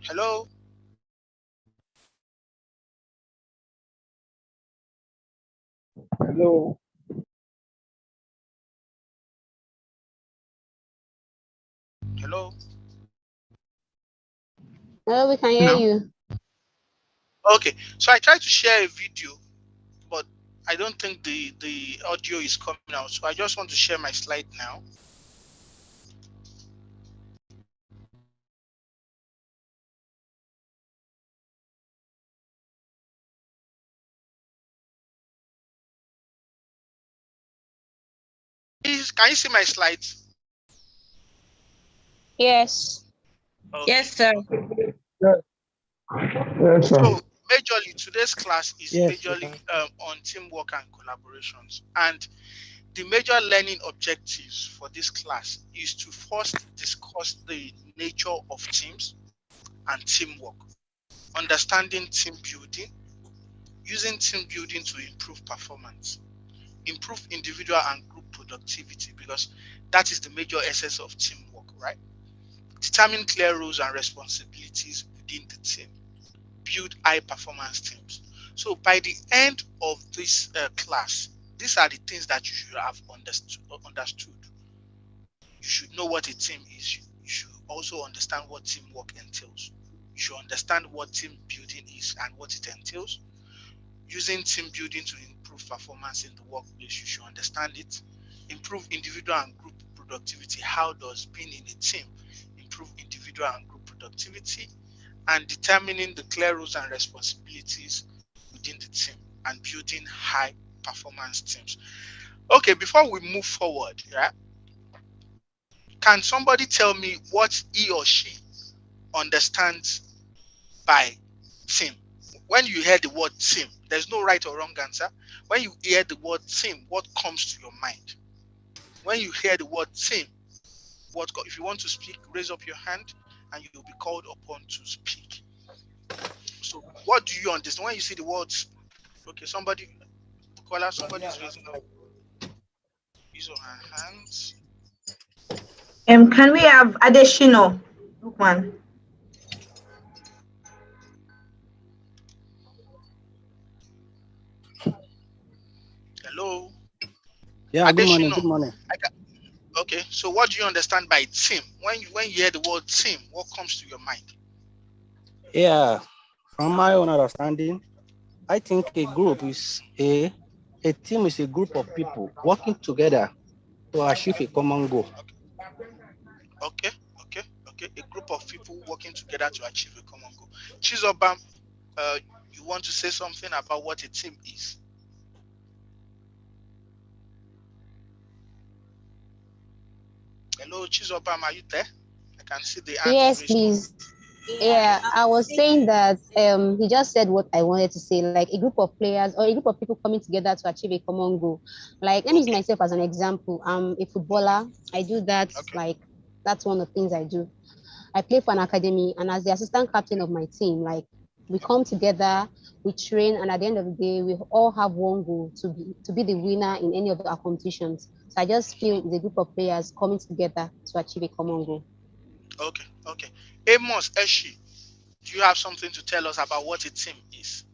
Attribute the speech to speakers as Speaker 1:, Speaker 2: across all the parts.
Speaker 1: Hello?
Speaker 2: Hello.
Speaker 1: Hello?
Speaker 3: Hello, we can hear
Speaker 2: No.
Speaker 3: you.
Speaker 1: Okay, so I tried to share a video, but I don't think the audio is coming out. So I just want to share my slide now. Can you see my slides?
Speaker 3: Yes.
Speaker 1: Okay.
Speaker 4: Yes, sir.
Speaker 2: Yes, sir.
Speaker 1: So majorly today's class is
Speaker 5: Yes,
Speaker 1: majorly on teamwork and collaborations, and the major learning objectives for this class is to first discuss the nature of teams and teamwork, understanding team building, using team building to improve performance, improve individual and group productivity, because that is the major essence of teamwork, right? Determine clear roles and responsibilities within the team, build high performance teams. So by the end of this class, these are the things that you should have understood. You should know what a team is. You should also understand what teamwork entails. You should understand what team building is and what it entails. Using team building to improve performance in the workplace, you should understand it. Improve individual and group productivity. How does being in a team improve individual and group productivity? And determining the clear roles and responsibilities within the team and building high performance teams. Okay, before we move forward, yeah, can somebody tell me what he or she understands by team? When you hear the word team, there's no right or wrong answer. When you hear the word team, what comes to your mind? When you hear the word team, if you want to speak, raise up your hand and you'll be called upon to speak. So what do you understand when you see the words? Okay, somebody is raising up his or her hands.
Speaker 4: Can we have additional one?
Speaker 1: Hello,
Speaker 5: Yeah, good morning.
Speaker 1: additional.
Speaker 5: Good morning.
Speaker 1: Okay, so what do you understand by team? When you hear the word team, what comes to your mind?
Speaker 5: Yeah, from my own understanding, I think a group is a team is a group of people working together to achieve a common goal.
Speaker 1: Okay, okay, okay. A group of people working together to achieve a common goal. Chizobam, you want to say something about what a team is? Hello, Chizobam, are you there? I can see the hand is
Speaker 3: Yes,
Speaker 1: raised up.
Speaker 3: please. Yeah, I was saying that he just said what I wanted to say, like a group of players or a group of people coming together to achieve a common goal. Like, let me use
Speaker 1: Okay,
Speaker 3: myself as an example. I'm a
Speaker 1: okay,
Speaker 3: footballer. I do that,
Speaker 1: okay,
Speaker 3: like, that's one of the things I do. I play for an academy, and as the assistant captain of my team, like, we come together, we train, and at the end of the day, we all have one goal to be the winner in any of our competitions. So I just feel it's a group of players coming together to achieve a common goal.
Speaker 1: okay, okay. Amos Eshi, do you have something to tell us about what a team is?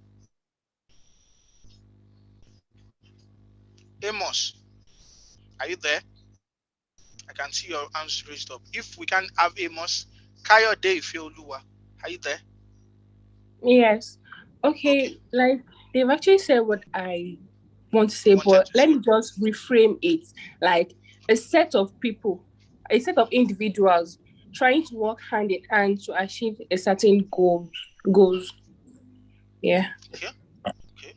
Speaker 1: Amos, are you there? I can see your hands raised up. If we can have Amos, Kayode Ifeoluwa, are you there?
Speaker 6: Yes.
Speaker 1: Okay,
Speaker 6: Okay, like they've actually said what I want to say,
Speaker 1: you wanted
Speaker 6: but
Speaker 1: to
Speaker 6: let
Speaker 1: say.
Speaker 6: me just reframe it like a set of people, a set of individuals trying to work hand in hand to achieve a certain goals. Yeah.
Speaker 1: Okay, okay.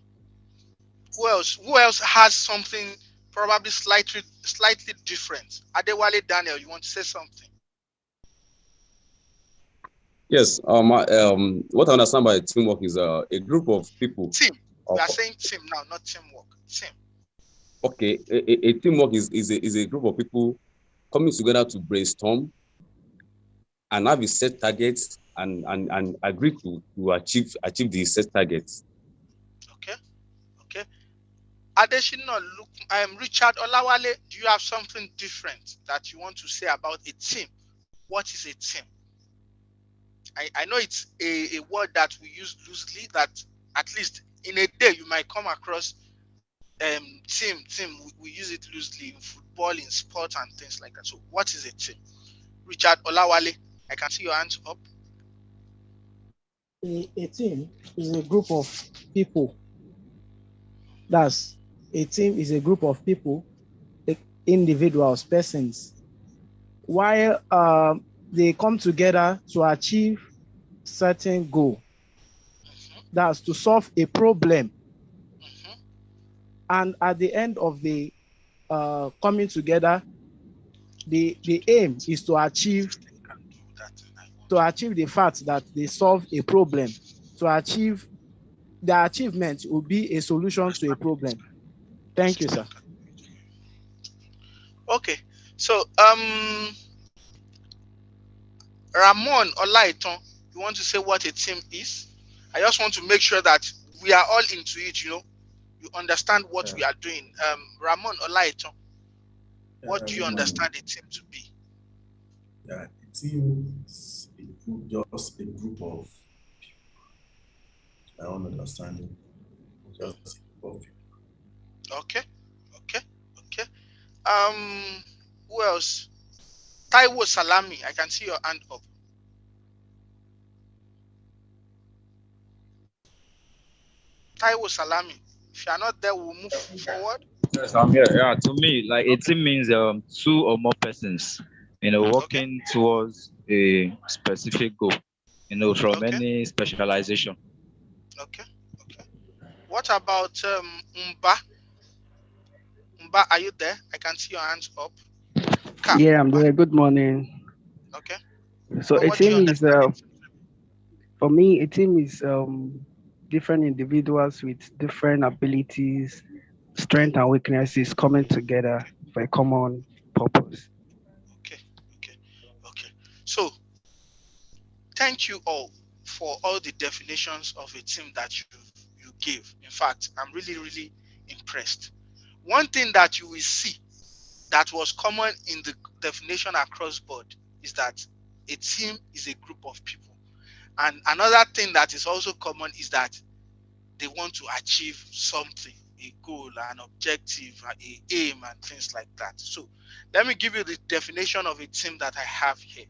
Speaker 1: Who else? Who else has something probably slightly different? Adewale Daniel, you want to say something?
Speaker 7: Yes, what I understand by teamwork is a group of people.
Speaker 1: Team. We
Speaker 7: Of,
Speaker 1: are saying team now, not teamwork. Team.
Speaker 7: okay, a teamwork is a group of people coming together to brainstorm and have a set targets and agree to achieve the set targets.
Speaker 1: Okay, okay. Adesina, look, I am Richard Olawale. Do you have something different that you want to say about a team? What is a team? I know it's a word that we use loosely, that at least in a day you might come across team. We use it loosely in football, in sport, and things like that. So what is a team? Richard Olawale, I can see your hands up.
Speaker 5: A team is a group of people. That's a team is a group of people, individuals, persons, while they come together to achieve certain goal. That's to solve a problem.
Speaker 1: Mhm.
Speaker 5: And at the end of the coming together, the aim is
Speaker 1: This thing can do that thing I want.
Speaker 5: to achieve the fact that they solve a problem, to achieve the achievement will be a solution to a problem.
Speaker 1: The
Speaker 5: Thank you,
Speaker 1: system
Speaker 5: sir.
Speaker 1: can do it. Okay. So Ramon Olaiton, you want to say what a team is? I just want to make sure that we are all into it, you understand what we are doing. Ramon Olaiton, what do you
Speaker 2: Good morning.
Speaker 1: understand a team to be?
Speaker 2: Yeah, a team is a group, just a group of people. My own understanding, just a group of people.
Speaker 1: Okay, okay, okay. Who else? Taiwo Salami, I can see your hand up. Taiwo Salami, if you are not there, we'll move forward.
Speaker 8: Yes, I'm here. Yeah, to me, like a
Speaker 1: Okay,
Speaker 8: team means two or more persons,
Speaker 1: okay,
Speaker 8: working towards a specific goal, from
Speaker 1: okay,
Speaker 8: any specialization.
Speaker 1: okay, okay. What about Mba? Mba, are you there? I can see your hands up. Ka
Speaker 9: Yeah, I'm
Speaker 1: Mba.
Speaker 9: there. Good morning.
Speaker 1: Okay.
Speaker 9: So
Speaker 1: Mba,
Speaker 9: a
Speaker 1: what do you
Speaker 9: team is,
Speaker 1: understand it?
Speaker 9: for me, a team is different individuals with different abilities, strength and weaknesses coming together for a common purpose.
Speaker 1: Okay, okay, okay. So thank you all for all the definitions of a team that you gave. In fact, I'm really, really impressed. One thing that you will see that was common in the definition across board is that a team is a group of people. And another thing that is also common is that they want to achieve something, a goal, an objective, a aim, and things like that. So let me give you the definition of a team that I have here.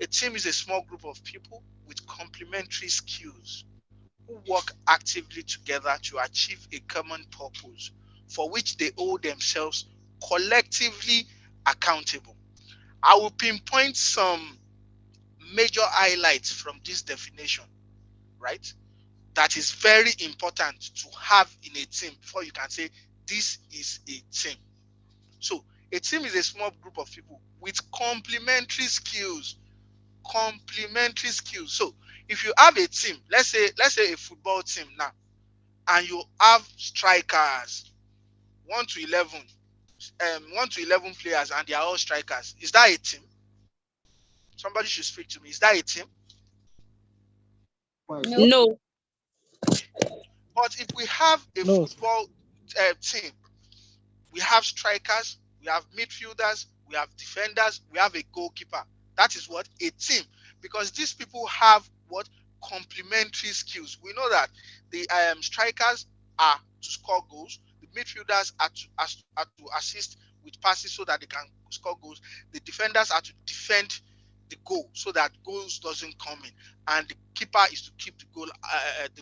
Speaker 1: A team is a small group of people with complementary skills who work actively together to achieve a common purpose for which they hold themselves collectively accountable. I will pinpoint some major highlights from this definition, right? That is very important to have in a team before you can say this is a team. So, a team is a small group of people with complementary skills. Complementary skills. So, if you have a team, let's say a football team now, and you have strikers 1 to 11, 1 to 11 players, and they are all strikers, is that a team? Somebody should speak to me. Is that a team?
Speaker 3: No.
Speaker 6: No.
Speaker 1: Okay. But if we have a
Speaker 5: No,
Speaker 1: football team, we have strikers, we have midfielders, we have defenders, we have a goalkeeper. That is what a team, because these people have what complementary skills. We know that the strikers are to score goals, the midfielders are to assist with passes so that they can score goals, the defenders are to defend the goal so that goals doesn't come in, and the keeper is to keep the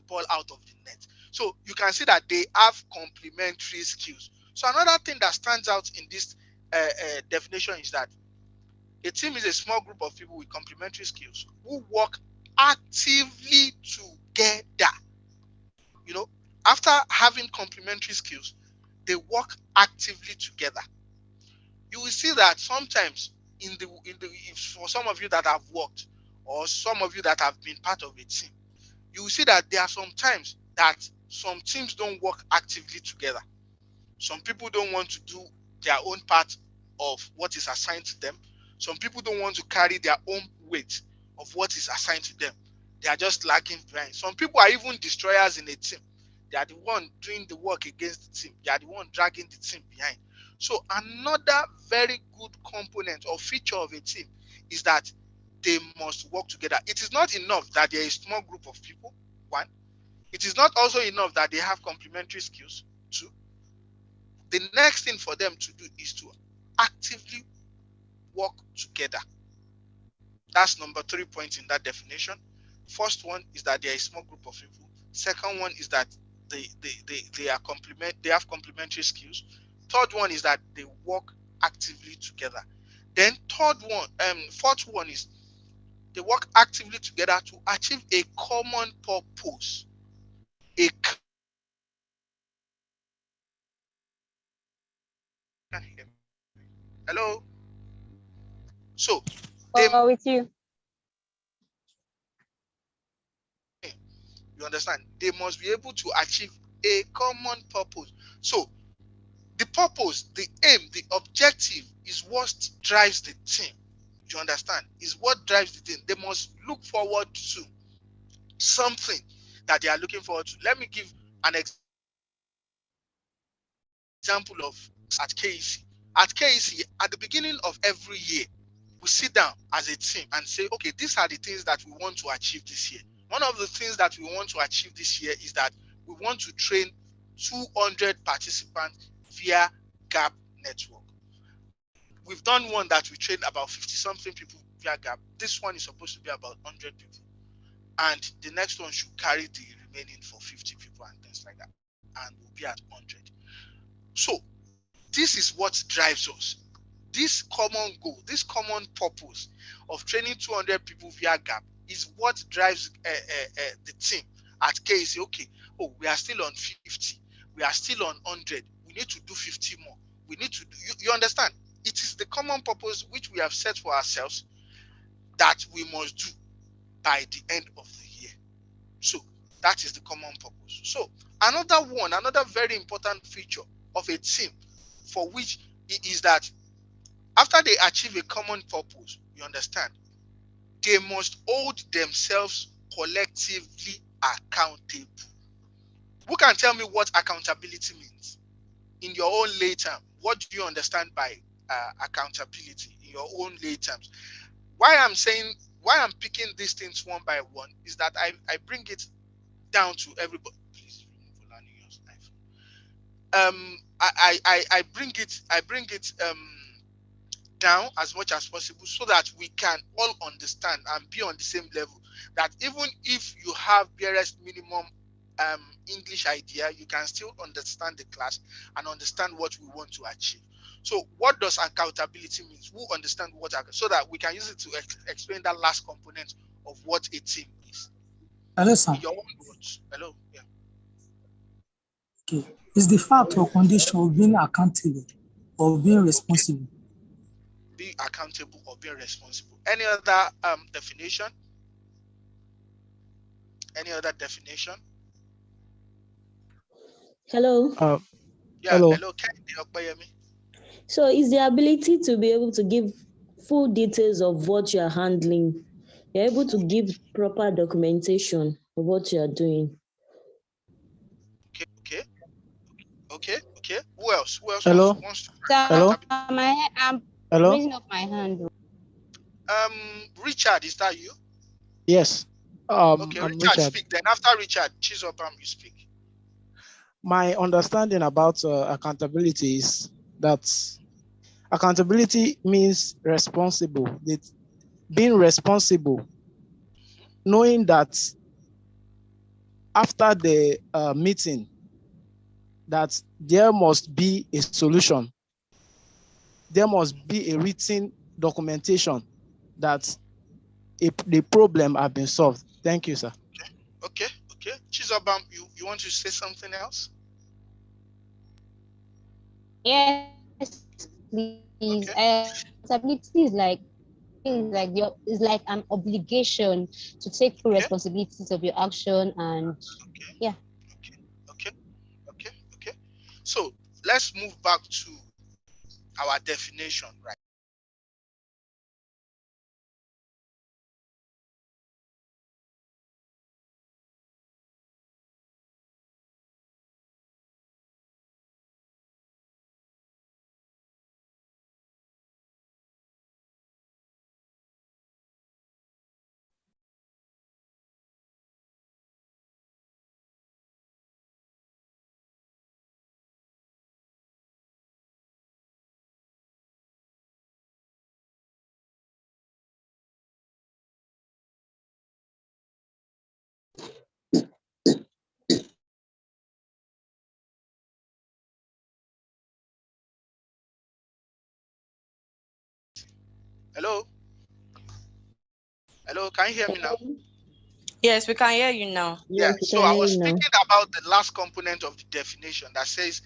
Speaker 1: ball out of the net. So you can see that they have complementary skills. So another thing that stands out in this definition is that a team is a small group of people with complementary skills who work actively together. You know, after having complementary skills, they work actively together. You will see that sometimes if for some of you that have worked, or some of you that have been part of a team, you will see that there are some times that some teams don't work actively together. Some people don't want to do their own part of what is assigned to them. Some people don't want to carry their own weight of what is assigned to them. They are just lagging behind. Some people are even destroyers in a team. They are the one doing the work against the team. They are the one dragging the team behind. So another very good component or feature of a team is that they must work together. It is not enough that there is a small group of people, one. It is not also enough that they have complementary skills, two. The next thing for them to do is to actively work together. That's number 3 point in that definition. First one is that there is a small group of people. Second one is that they have complementary skills. Third one is that they work actively together. Then fourth one is they work actively together to achieve a common purpose. Hello. So they,
Speaker 3: With you.
Speaker 1: you understand, they must be able to achieve a common purpose. So the purpose, the aim, the objective is what drives the team. You understand? Is what drives the team. They must look forward to something that they are looking forward to. Let me give an example of at KEC. At KEC, at the beginning of every year, we sit down as a team and say, okay, these are the things that we want to achieve this year. One of the things that we want to achieve this year is that we want to train 200 participants via GAP network. We've done one that we trained about 50 something people via GAP. This one is supposed to be about 100 people. And the next one should carry the remaining for 50 people and things like that. And we'll be at 100. So this is what drives us. This common goal, this common purpose of training 200 people via GAP is what drives the team at KEC. Okay, oh, we are still on 50. We are still on 100. We need to do 50 more. We need to do, you understand? It is the common purpose which we have set for ourselves that we must do by the end of the year. So that is the common purpose. So another very important feature of a team for which it is that after they achieve a common purpose, you understand, they must hold themselves collectively accountable. Who can tell me what accountability means? In your own lay term, what do you understand by accountability in your own lay terms? Why I'm picking these things one by one is that I bring it down to everybody. Please remove Olaniyo's iPhone. I bring it down as much as possible so that we can all understand and be on the same level. That even if you have barest minimum English idea, you can still understand the class and understand what we want to achieve. So what does accountability mean? Who understand what, so that we can use it to explain that last component of what a team is.
Speaker 10: Hello, sir.
Speaker 1: In your own words. Hello. Yeah.
Speaker 10: Okay. It's the fact or condition of being accountable or being responsible.
Speaker 1: Be accountable or being responsible. Any other definition? Any other definition?
Speaker 11: Hello.
Speaker 1: Yeah,
Speaker 5: Hello.
Speaker 1: hello, Kennedy.
Speaker 11: So it's the ability to be able to give full details of what you're handling. You're able to give proper documentation of what you're doing.
Speaker 1: Okay. Who else?
Speaker 5: Hello.
Speaker 1: wants to
Speaker 5: Hello.
Speaker 3: I'm
Speaker 5: Hello.
Speaker 3: raising up my hand.
Speaker 1: Richard, is that you?
Speaker 5: Yes.
Speaker 1: Okay,
Speaker 5: I'm
Speaker 1: Richard,
Speaker 5: Richard.
Speaker 1: speak. Then after Richard, Chizobam, you speak.
Speaker 5: My understanding about accountability is that accountability means responsible. Being responsible, knowing that after the meeting, that there must be a solution. There must be a written documentation that the problem has been solved. Thank you, sir.
Speaker 1: Okay. Chizobam, you want to say something else?
Speaker 3: Yes, please.
Speaker 1: Okay.
Speaker 3: Accountability is like an obligation to take full
Speaker 1: Okay.
Speaker 3: responsibilities of your action, and yeah.
Speaker 1: Okay. So let's move back to our definition, right? Hello? Hello, can you hear me now?
Speaker 12: Yes, we can hear you now.
Speaker 1: Yeah,
Speaker 11: Yes, we
Speaker 1: so
Speaker 11: can
Speaker 1: I
Speaker 11: hear
Speaker 1: was
Speaker 11: you now.
Speaker 1: speaking about the last component of the definition that says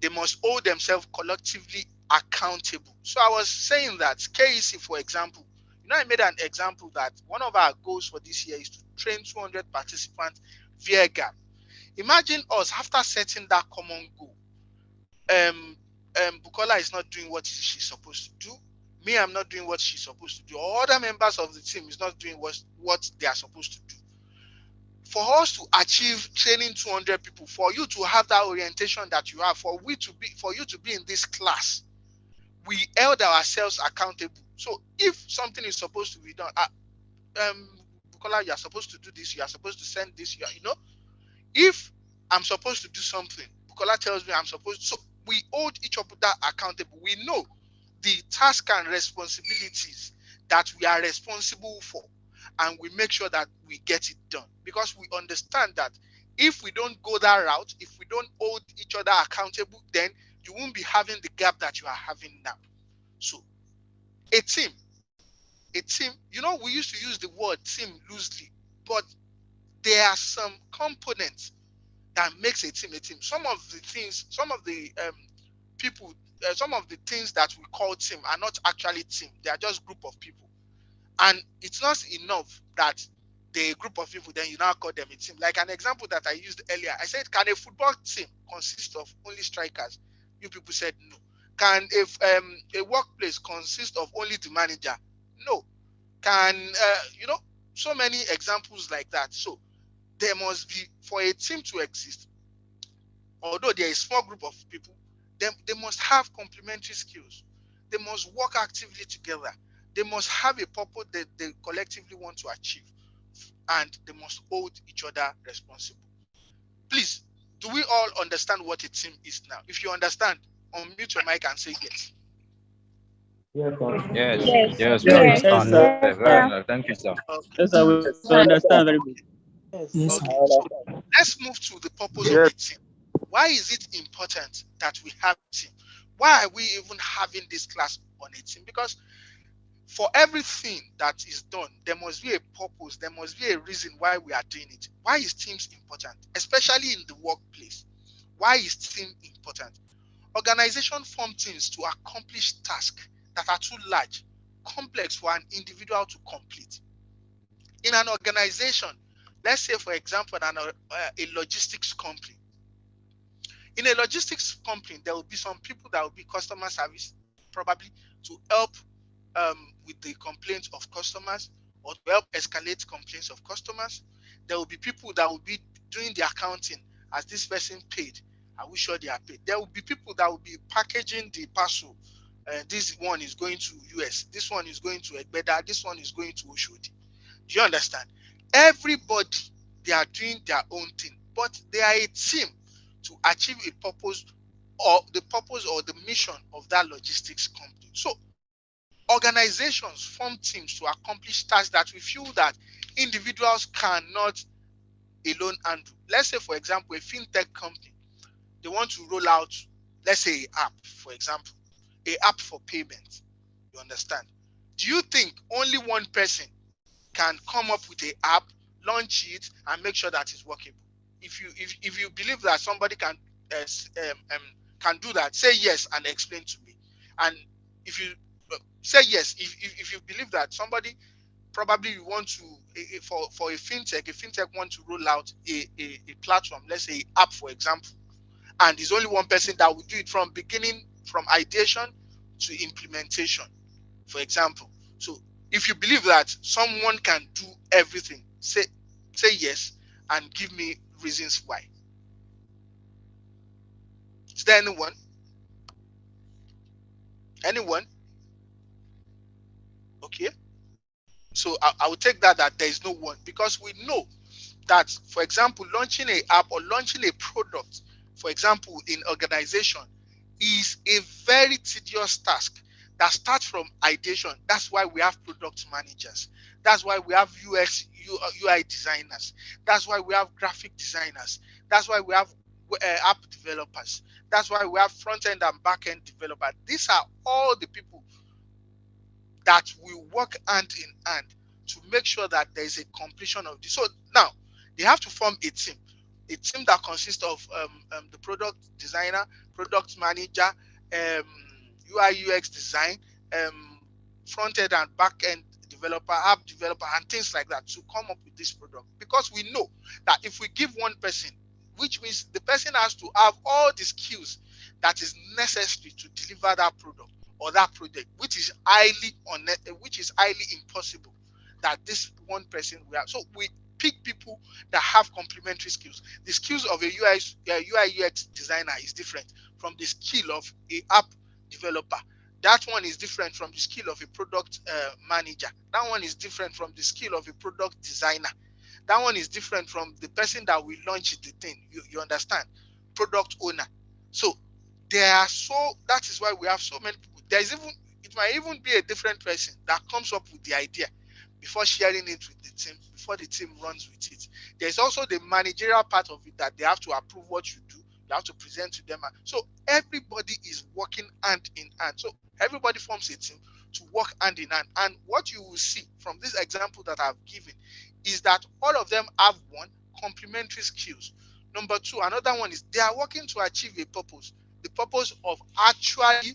Speaker 1: they must hold themselves collectively accountable. So I was saying that KEC, for example, I made an example that one of our goals for this year is to train 200 participants via GAP. Imagine us after setting that common goal. Bukola is not doing what she's supposed to do. Me, I'm not doing what she's supposed to do. Or other members of the team is not doing what they are supposed to do. For us to achieve training 200 people, for you to have that orientation that you have, for you to be in this class, we held ourselves accountable. So if something is supposed to be done, Bukola, you are supposed to do this, you are supposed to send this, if I'm supposed to do something, Bukola tells me I'm supposed to, so we hold each other accountable. We know the task and responsibilities that we are responsible for, and we make sure that we get it done, because we understand that if we don't go that route, if we don't hold each other accountable, then you won't be having the gap that you are having now. So a team, we used to use the word team loosely, but there are some components that makes a team a team. Some of the things that we call team are not actually team. They are just group of people. And it's not enough that they're a group of people, then you now call them a team. Like an example that I used earlier, I said, can a football team consist of only strikers? You people said no. Can a workplace consist of only the manager? No. Can so many examples like that. So there must be, for a team to exist, although they're a small group of people, they must have complementary skills. They must work actively together. They must have a purpose that they collectively want to achieve, and they must hold each other responsible. Please, do we all understand what a team is now? If you understand, unmute your mic and say yes.
Speaker 8: Yes,
Speaker 6: Yes.
Speaker 8: yes, we
Speaker 6: Yes.
Speaker 5: Yes,
Speaker 8: understand.
Speaker 5: sir.
Speaker 8: Very well. Thank you, sir.
Speaker 1: Okay.
Speaker 5: Yes, sir. We understand very much. Yes.
Speaker 10: Yes, sir.
Speaker 1: Okay. So let's move to the purpose of
Speaker 8: Yes.
Speaker 1: a team. Why is it important that we have a team? Why are we even having this class on a team? Because for everything that is done, there must be a purpose, there must be a reason why we are doing it. Why is teams important, especially in the workplace? Why is team important? Organization form teams to accomplish tasks that are too large, complex for an individual to complete. In an organization, let's say for example, a logistics company. In a logistics company, there will be some people that will be customer service, probably to help with the complaints of customers, or to help escalate complaints of customers. There will be people that will be doing the accounting. As this person paid, are we sure they are paid? There will be people that will be packaging the parcel. This one is going to US, this one is going to Egbeda, this one is going to Oshodi. Do you understand? Everybody, they are doing their own thing, but they are a team to achieve a purpose, or the purpose or the mission of that logistics company. So organizations form teams to accomplish tasks that we feel that individuals cannot alone handle. Let's say, for example, a fintech company, they want to roll out, let's say, an app, for example, a app for payment. You understand? Do you think only one person can come up with an app, launch it, and make sure that it's workable? If you believe that somebody can do that, say yes and explain to me. And if you say yes, if you believe that somebody, probably you want to, for a fintech want to roll out a platform, let's say app for example, and there's only one person that will do it from beginning, from ideation to implementation, for example. So if you believe that someone can do everything, say yes and give me reasons why. Is there anyone? Anyone? Okay. So I will take that there is no one, because we know that, for example, launching a app or launching a product, for example, in organization, is a very tedious task that starts from ideation. That's why we have product managers. That's why we have UI designers. That's why we have graphic designers. That's why we have app developers. That's why we have front end and back end developers. These are all the people that will work hand in hand to make sure that there is a completion of this. So now they have to form a team that consists of the product designer, product manager, UI UX design, front end and back end developer, app developer, and things like that to come up with this product. Because we know that if we give one person, which means the person has to have all the skills that is necessary to deliver that product or that project, which is highly impossible that this one person will have. So we pick people that have complementary skills. The skills of a UI UX designer is different from the skill of a app developer. That one is different from the skill of a product manager. That one is different from the skill of a product designer. That one is different from the person that will launch the thing. You understand? Product owner. So that is why we have so many people. It might even be a different person that comes up with the idea before sharing it with the team, before the team runs with it. There's also the managerial part of it that they have to approve what you do. You have to present to them. So everybody is working hand in hand. So everybody forms a team to work hand in hand. And what you will see from this example that I've given is that all of them have one, complementary skills. Number two, another one is they are working to achieve a purpose. The purpose of actually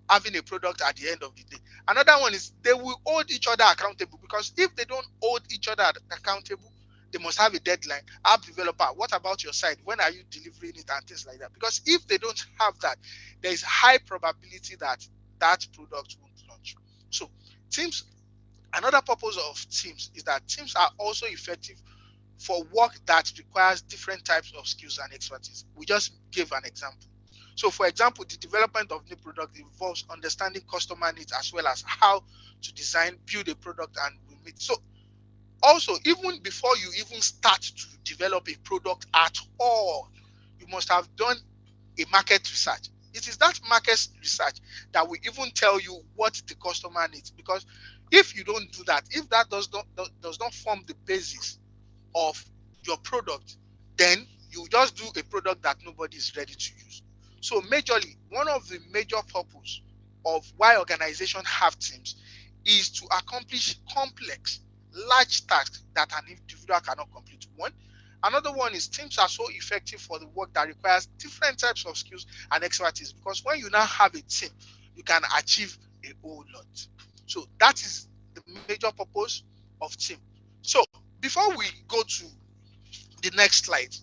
Speaker 1: having a product at the end of the day. Another one is they will hold each other accountable, because if they don't hold each other accountable, they must have a deadline. App developer, what about your side? When are you delivering it and things like that? Because if they don't have that, there is high probability that that product won't launch. So teams, another purpose of teams is that teams are also effective for work that requires different types of skills and expertise. We just gave an example. So for example, the development of new product involves understanding customer needs as well as how to design, build a product and meet. So also, even before you even start to develop a product at all, you must have done a market research. It is that market research that will even tell you what the customer needs. Because if you don't do that, if that does not form the basis of your product, then you just do a product that nobody is ready to use. So majorly, one of the major purpose of why organizations have teams is to accomplish complex, large tasks that an individual cannot complete. One. Another one is teams are so effective for the work that requires different types of skills and expertise, because when you now have a team, you can achieve a whole lot. So that is the major purpose of team. So before we go to the next slide,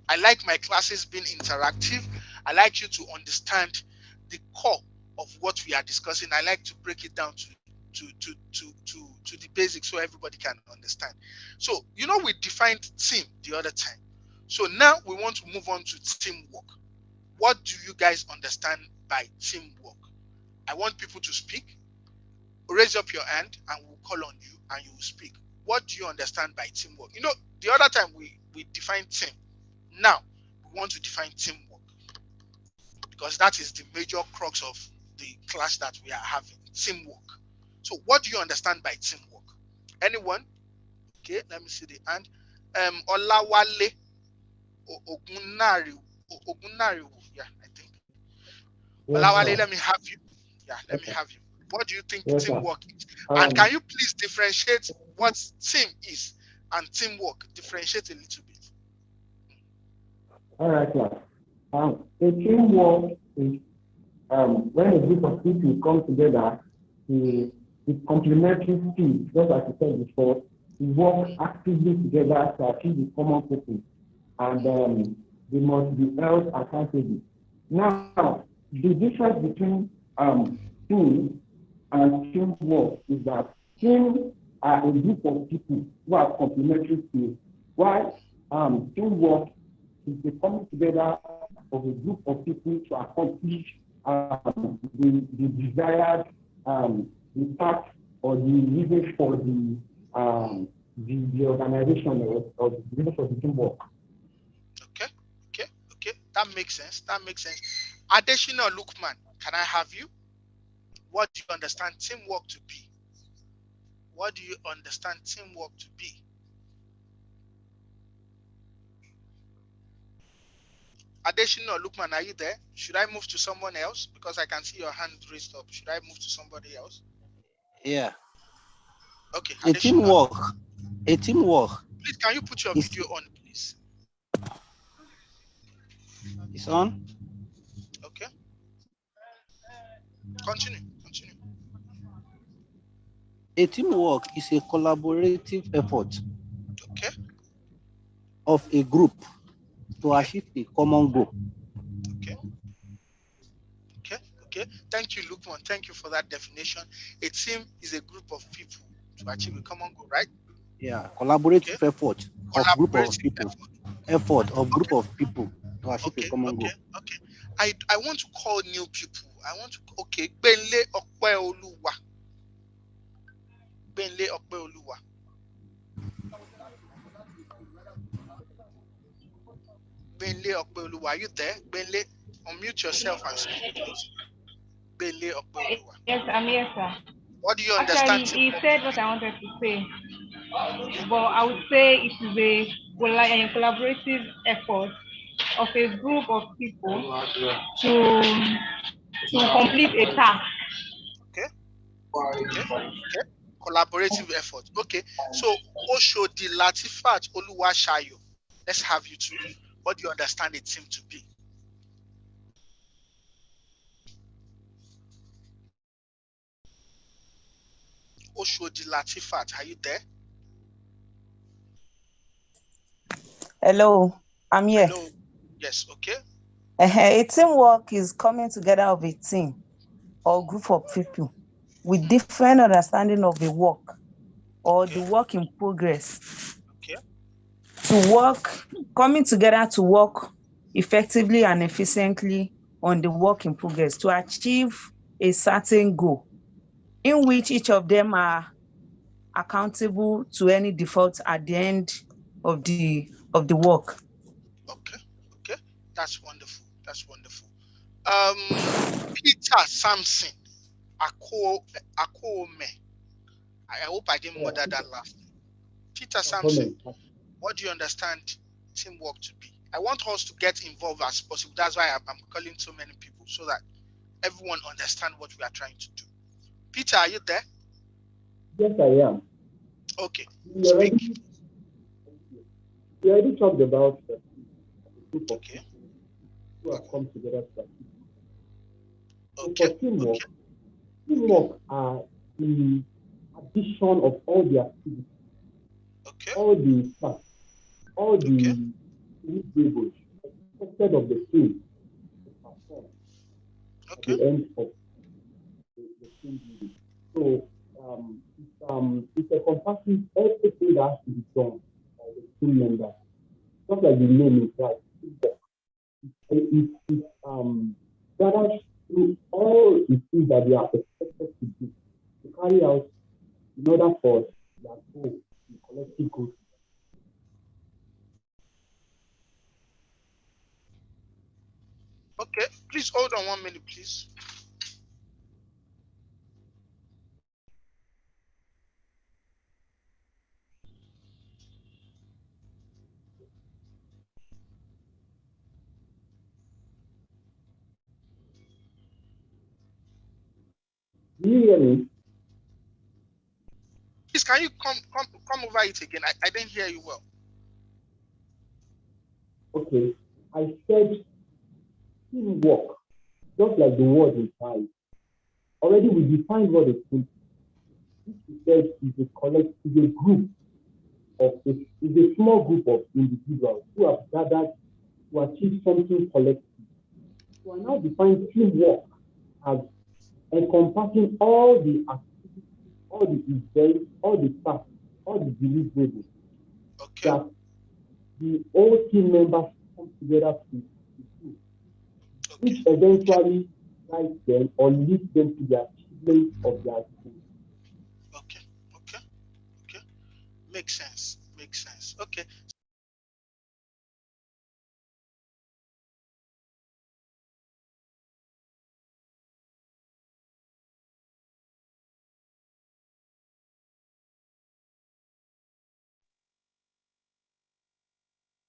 Speaker 1: I like my classes being interactive. I like you to understand the core of what we are discussing. I like to break it down to the basics so everybody can understand. So we defined team the other time. So now we want to move on to teamwork. What do you guys understand by teamwork? I want people to speak. Raise up your hand and we'll call on you and you will speak. What do you understand by teamwork? The other time we defined team. Now we want to define teamwork, because that is the major crux of the class that we are having. Teamwork. So what do you understand by teamwork? Anyone? Okay, let me see the hand. Olawale Ogunari. Yeah, I think.
Speaker 13: Yes,
Speaker 1: Olawale,
Speaker 13: sir.
Speaker 1: let me have you. Yeah, let
Speaker 13: Yes,
Speaker 1: me
Speaker 13: sir.
Speaker 1: have you. What do you think
Speaker 13: Yes, sir.
Speaker 1: teamwork is? And can
Speaker 13: Um,
Speaker 1: you please differentiate what team is and teamwork? Differentiate a little bit.
Speaker 13: all right, sir. A teamwork is when a group of people come together with complementary skills, just as you said before, to work actively together to achieve the common purpose, and they must be held accountable. Now, the difference between team and teamwork is that teams are a group of people who have complementary skills, while teamwork is the coming together of a group of people to accomplish the desired impact or the reason for the organization or the reason for the teamwork.
Speaker 1: Okay. That makes sense. Additional Lukman, can I have you? What do you understand teamwork to be? What do you understand teamwork to be? Additional Lukman, are you there? Should I move to someone else? Because I can see your hand raised up. Should I move to somebody else?
Speaker 14: Yeah.
Speaker 1: Okay.
Speaker 14: A teamwork. A teamwork.
Speaker 1: Please, can you put your video on, please?
Speaker 14: It's on.
Speaker 1: Okay. Continue.
Speaker 14: A teamwork is a collaborative effort of a group to achieve a common goal.
Speaker 1: Okay. Thank you, Lukman. Thank you for that definition. A team is a group of people to achieve a common goal, right?
Speaker 14: Yeah, collaborative effort of group of people. Effort of group of people to achieve a common goal.
Speaker 1: Okay. I want to call new people. Benle Okpeoluwa. Benle Okpeoluwa. Benle Okpeoluwa. Are you there? Benle, unmute yourself and speak, please. Benle Okpeoluwa.
Speaker 15: Yes, I'm here, sir.
Speaker 1: What do you understand?
Speaker 15: Actually, he said what I wanted to say. But I would say it is a collaborative effort of a group of people to complete a task.
Speaker 1: Okay. Collaborative effort. Okay. So Oshodi Latifat Oluwashayo. Let's have you two. What do you understand a team to be? Oshodi Latifat, are you there?
Speaker 16: Hello, I'm here.
Speaker 1: Hello. Yes, okay.
Speaker 16: A teamwork is coming together of a team or group of people with different understanding of the work or the work in progress.
Speaker 1: Okay.
Speaker 16: Coming together to work effectively and efficiently on the work in progress to achieve a certain goal in which each of them are accountable to any default at the end of the work.
Speaker 1: Okay. That's wonderful. Peter Sampson Akome. I hope I didn't murder that last name. Peter Sampson, what do you understand teamwork to be? I want us to get involved as possible. That's why I'm calling so many people so that everyone understands what we are trying to do. Peter, are you there?
Speaker 13: Yes, I am.
Speaker 1: Okay.
Speaker 13: We already talked about the group of people who have come together to achieve. So for teamwork are the addition of all the activities, all the tasks, all the deliverables expected of the team to perform at the end of the team building. So it encompasses everything that has to be done by the team members. Just like the name implies, it gathers through all the things that they are expected to do to carry out in order for their goal, the collective goal.
Speaker 1: Okay, please hold on 1 minute, please.
Speaker 13: Do you hear me?
Speaker 1: Please, can you come over it again? I didn't hear you well.
Speaker 13: Okay, I said teamwork, just like the word implies. Already we defined what it means. This we said is a group is a small group of individuals who have gathered to achieve something collective. So I now define teamwork as encompassing all the activities, all the events, all the tasks, all the deliverables that the all team members come together to do, which eventually guides them or leads them to the achievement of their goals.
Speaker 1: Okay. Makes sense. Okay.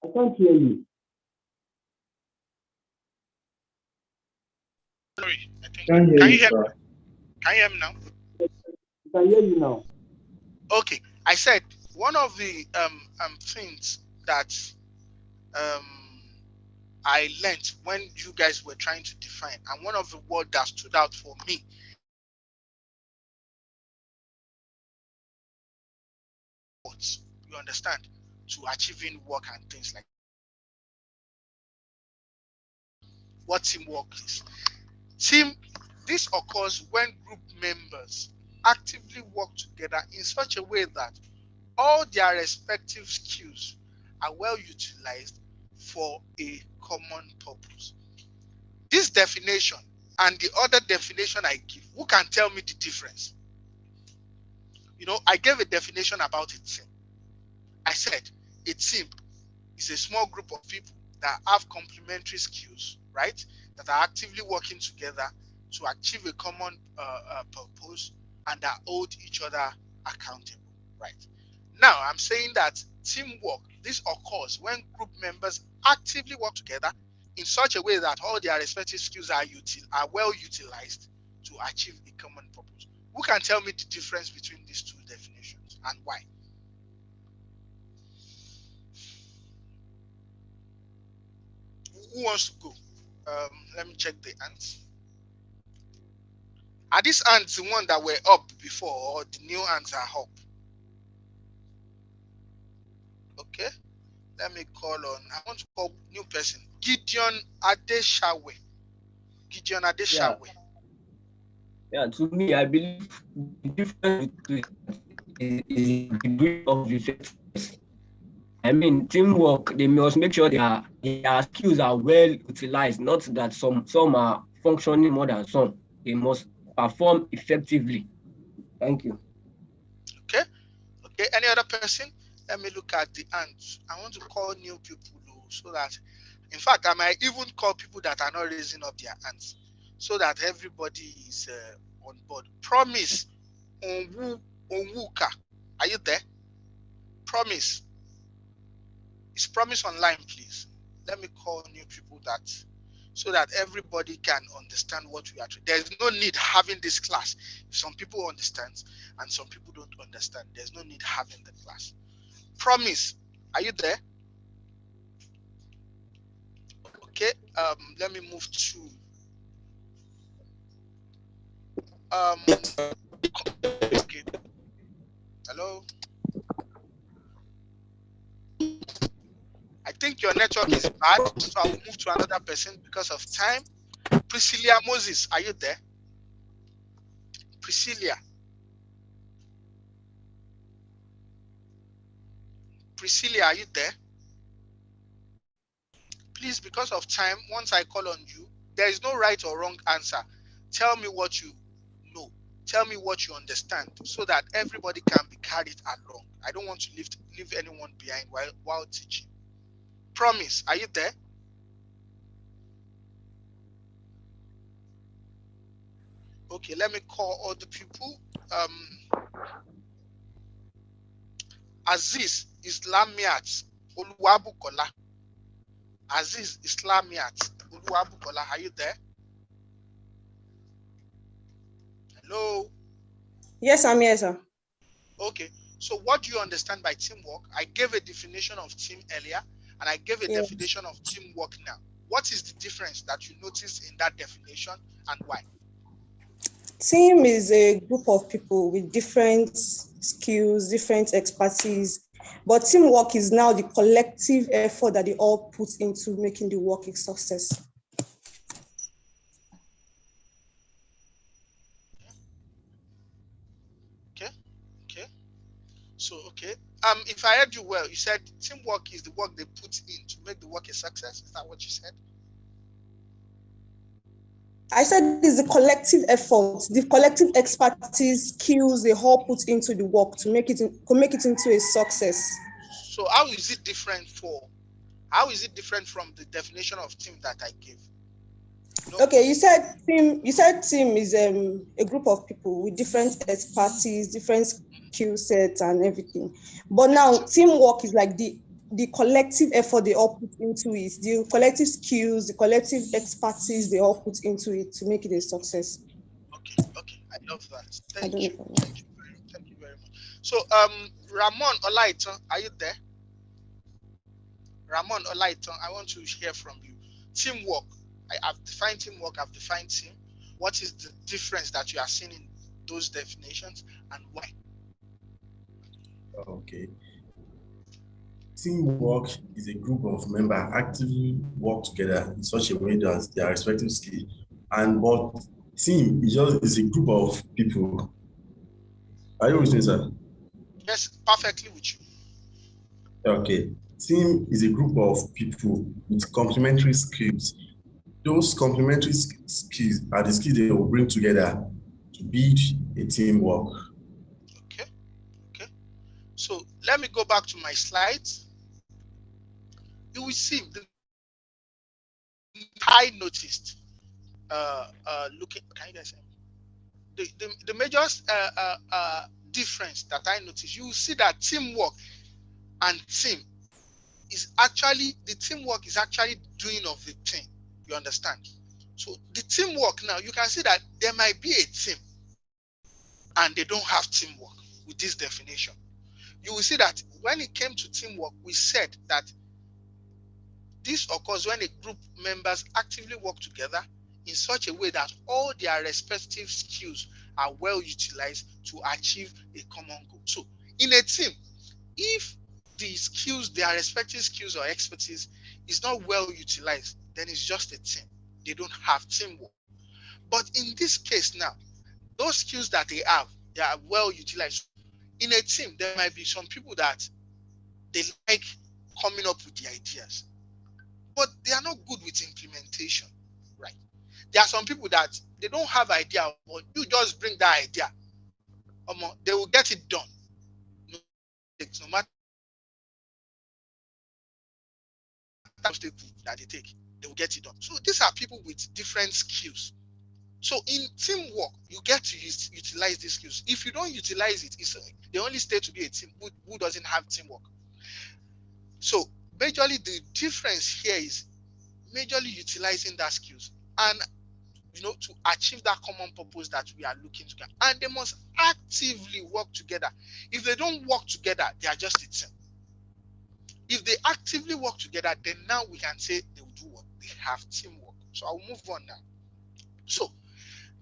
Speaker 13: I can't hear you.
Speaker 1: Sorry, I think.
Speaker 13: Can
Speaker 1: Can you hear me? Can you hear me now?
Speaker 13: can hear you now.
Speaker 1: Okay, I said one of the things that I learned when you guys were trying to define, and one of the words that stood out for me, you understand, to achieving work and things like what teamwork is. This occurs when group members actively work together in such a way that all their respective skills are well utilized for a common purpose. This definition and the other definition I give, who can tell me the difference? You know, I gave a definition about a team. I said a team is a small group of people that have complementary skills, right? That are actively working together to achieve a common purpose and that hold each other accountable, right? Now, I'm saying that teamwork, this occurs when group members actively work together in such a way that all their respective skills are well utilized to achieve a common purpose. Who can tell me the difference between these two definitions and why? Who wants to go? Let me check the ants. Are these ants the one that were up before, or the new ants are up? Okay, let me call on. I want to call new person, Gideon Adeshawe. Gideon Adeshawe.
Speaker 17: Yeah, to me, I believe the difference between is the degree of effectiveness. I mean, teamwork, they must make sure their skills are well utilized, not that some are functioning more than some. They must perform effectively. Thank you.
Speaker 1: Okay. Okay. Any other person? Let me look at the ants. I want to call new people so that, in fact, I might even call people that are not raising up their hands so that everybody is on board. Promise Onwuka. Are you there? Promise. Is Promise online, please? Let me call new people so that everybody can understand what we are doing. There's no need having this class. Some people understand and some people don't understand. There's no need having the class. Promise, are you there? Okay, let me move to okay. Hello. I think your network is bad, so I'll move to another person because of time. Priscilla Moses, are you there? Priscilla. Priscilla, are you there? Please, because of time, once I call on you, there is no right or wrong answer. Tell me what you know. Tell me what you understand so that everybody can be carried along. I don't want to leave anyone behind while teaching. Promise, are you there? Okay, let me call all the people. Aziz Islamiat Oluwabukola. Aziz Islamiat Oluwabukola, are you there? Hello?
Speaker 18: Yes, I'm here, sir.
Speaker 1: Okay, so what do you understand by teamwork? I gave a definition of team earlier, and I gave a definition of teamwork now. What is the difference that you noticed in that definition and why?
Speaker 18: Team is a group of people with different skills, different expertise, but teamwork is now the collective effort that they all put into making the work a success.
Speaker 1: Okay, okay. So, okay. If I heard you well, you said teamwork is the work they put in to make the work a success. Is that what you said?
Speaker 18: I said it's the collective effort, the collective expertise, skills they all put into the work to make it into a success.
Speaker 1: So how is it different from the definition of team that I gave?
Speaker 18: No. Okay, you said team is a group of people with different expertise, different skill sets and everything. But now teamwork is like the collective effort they all put into it, the collective skills, the collective expertise they all put into it to make it a success.
Speaker 1: Okay, I love that. Thank you very So Ramon Olaiton, are you there? Ramon Olaiton, I want to hear from you. Teamwork. I've defined teamwork, I've defined team. What is the difference that you are seeing in those definitions and why?
Speaker 2: Okay. Teamwork is a group of members actively work together in such a way that their respective skills. And what team is a group of people. Are you with me, sir?
Speaker 1: Yes, perfectly with you.
Speaker 2: Okay. Team is a group of people with complementary skills. Those complementary skills are the skills they will bring together to build a teamwork.
Speaker 1: Okay. Okay. So let me go back to my slides. You will see I noticed. Looking, can you guys see? The major difference that I noticed, you will see that teamwork and team is actually, the teamwork is actually doing of the thing. You understand? So the teamwork now, you can see that there might be a team and they don't have teamwork with this definition. You will see that when it came to teamwork, we said that this occurs when a group members actively work together in such a way that all their respective skills are well utilized to achieve a common goal. So in a team, if the skills, their respective skills or expertise is not well utilized, then it's just a team. They don't have teamwork. But in this case now, those skills that they have, they are well utilized. In a team, there might be some people that they like coming up with the ideas, but they are not good with implementation, right? There are some people that they don't have idea, but you just bring that idea, they will get it done. No matter that they take, they will get it done. So these are people with different skills. So in teamwork, you get to utilize these skills. If you don't utilize it, they only stay to be a team who doesn't have teamwork. So majorly the difference here is majorly utilizing that skills and to achieve that common purpose that we are looking to get. And they must actively work together. If they don't work together, they are just a team. If they actively work together, then now we can say they will do what? They have teamwork. So I'll move on now. So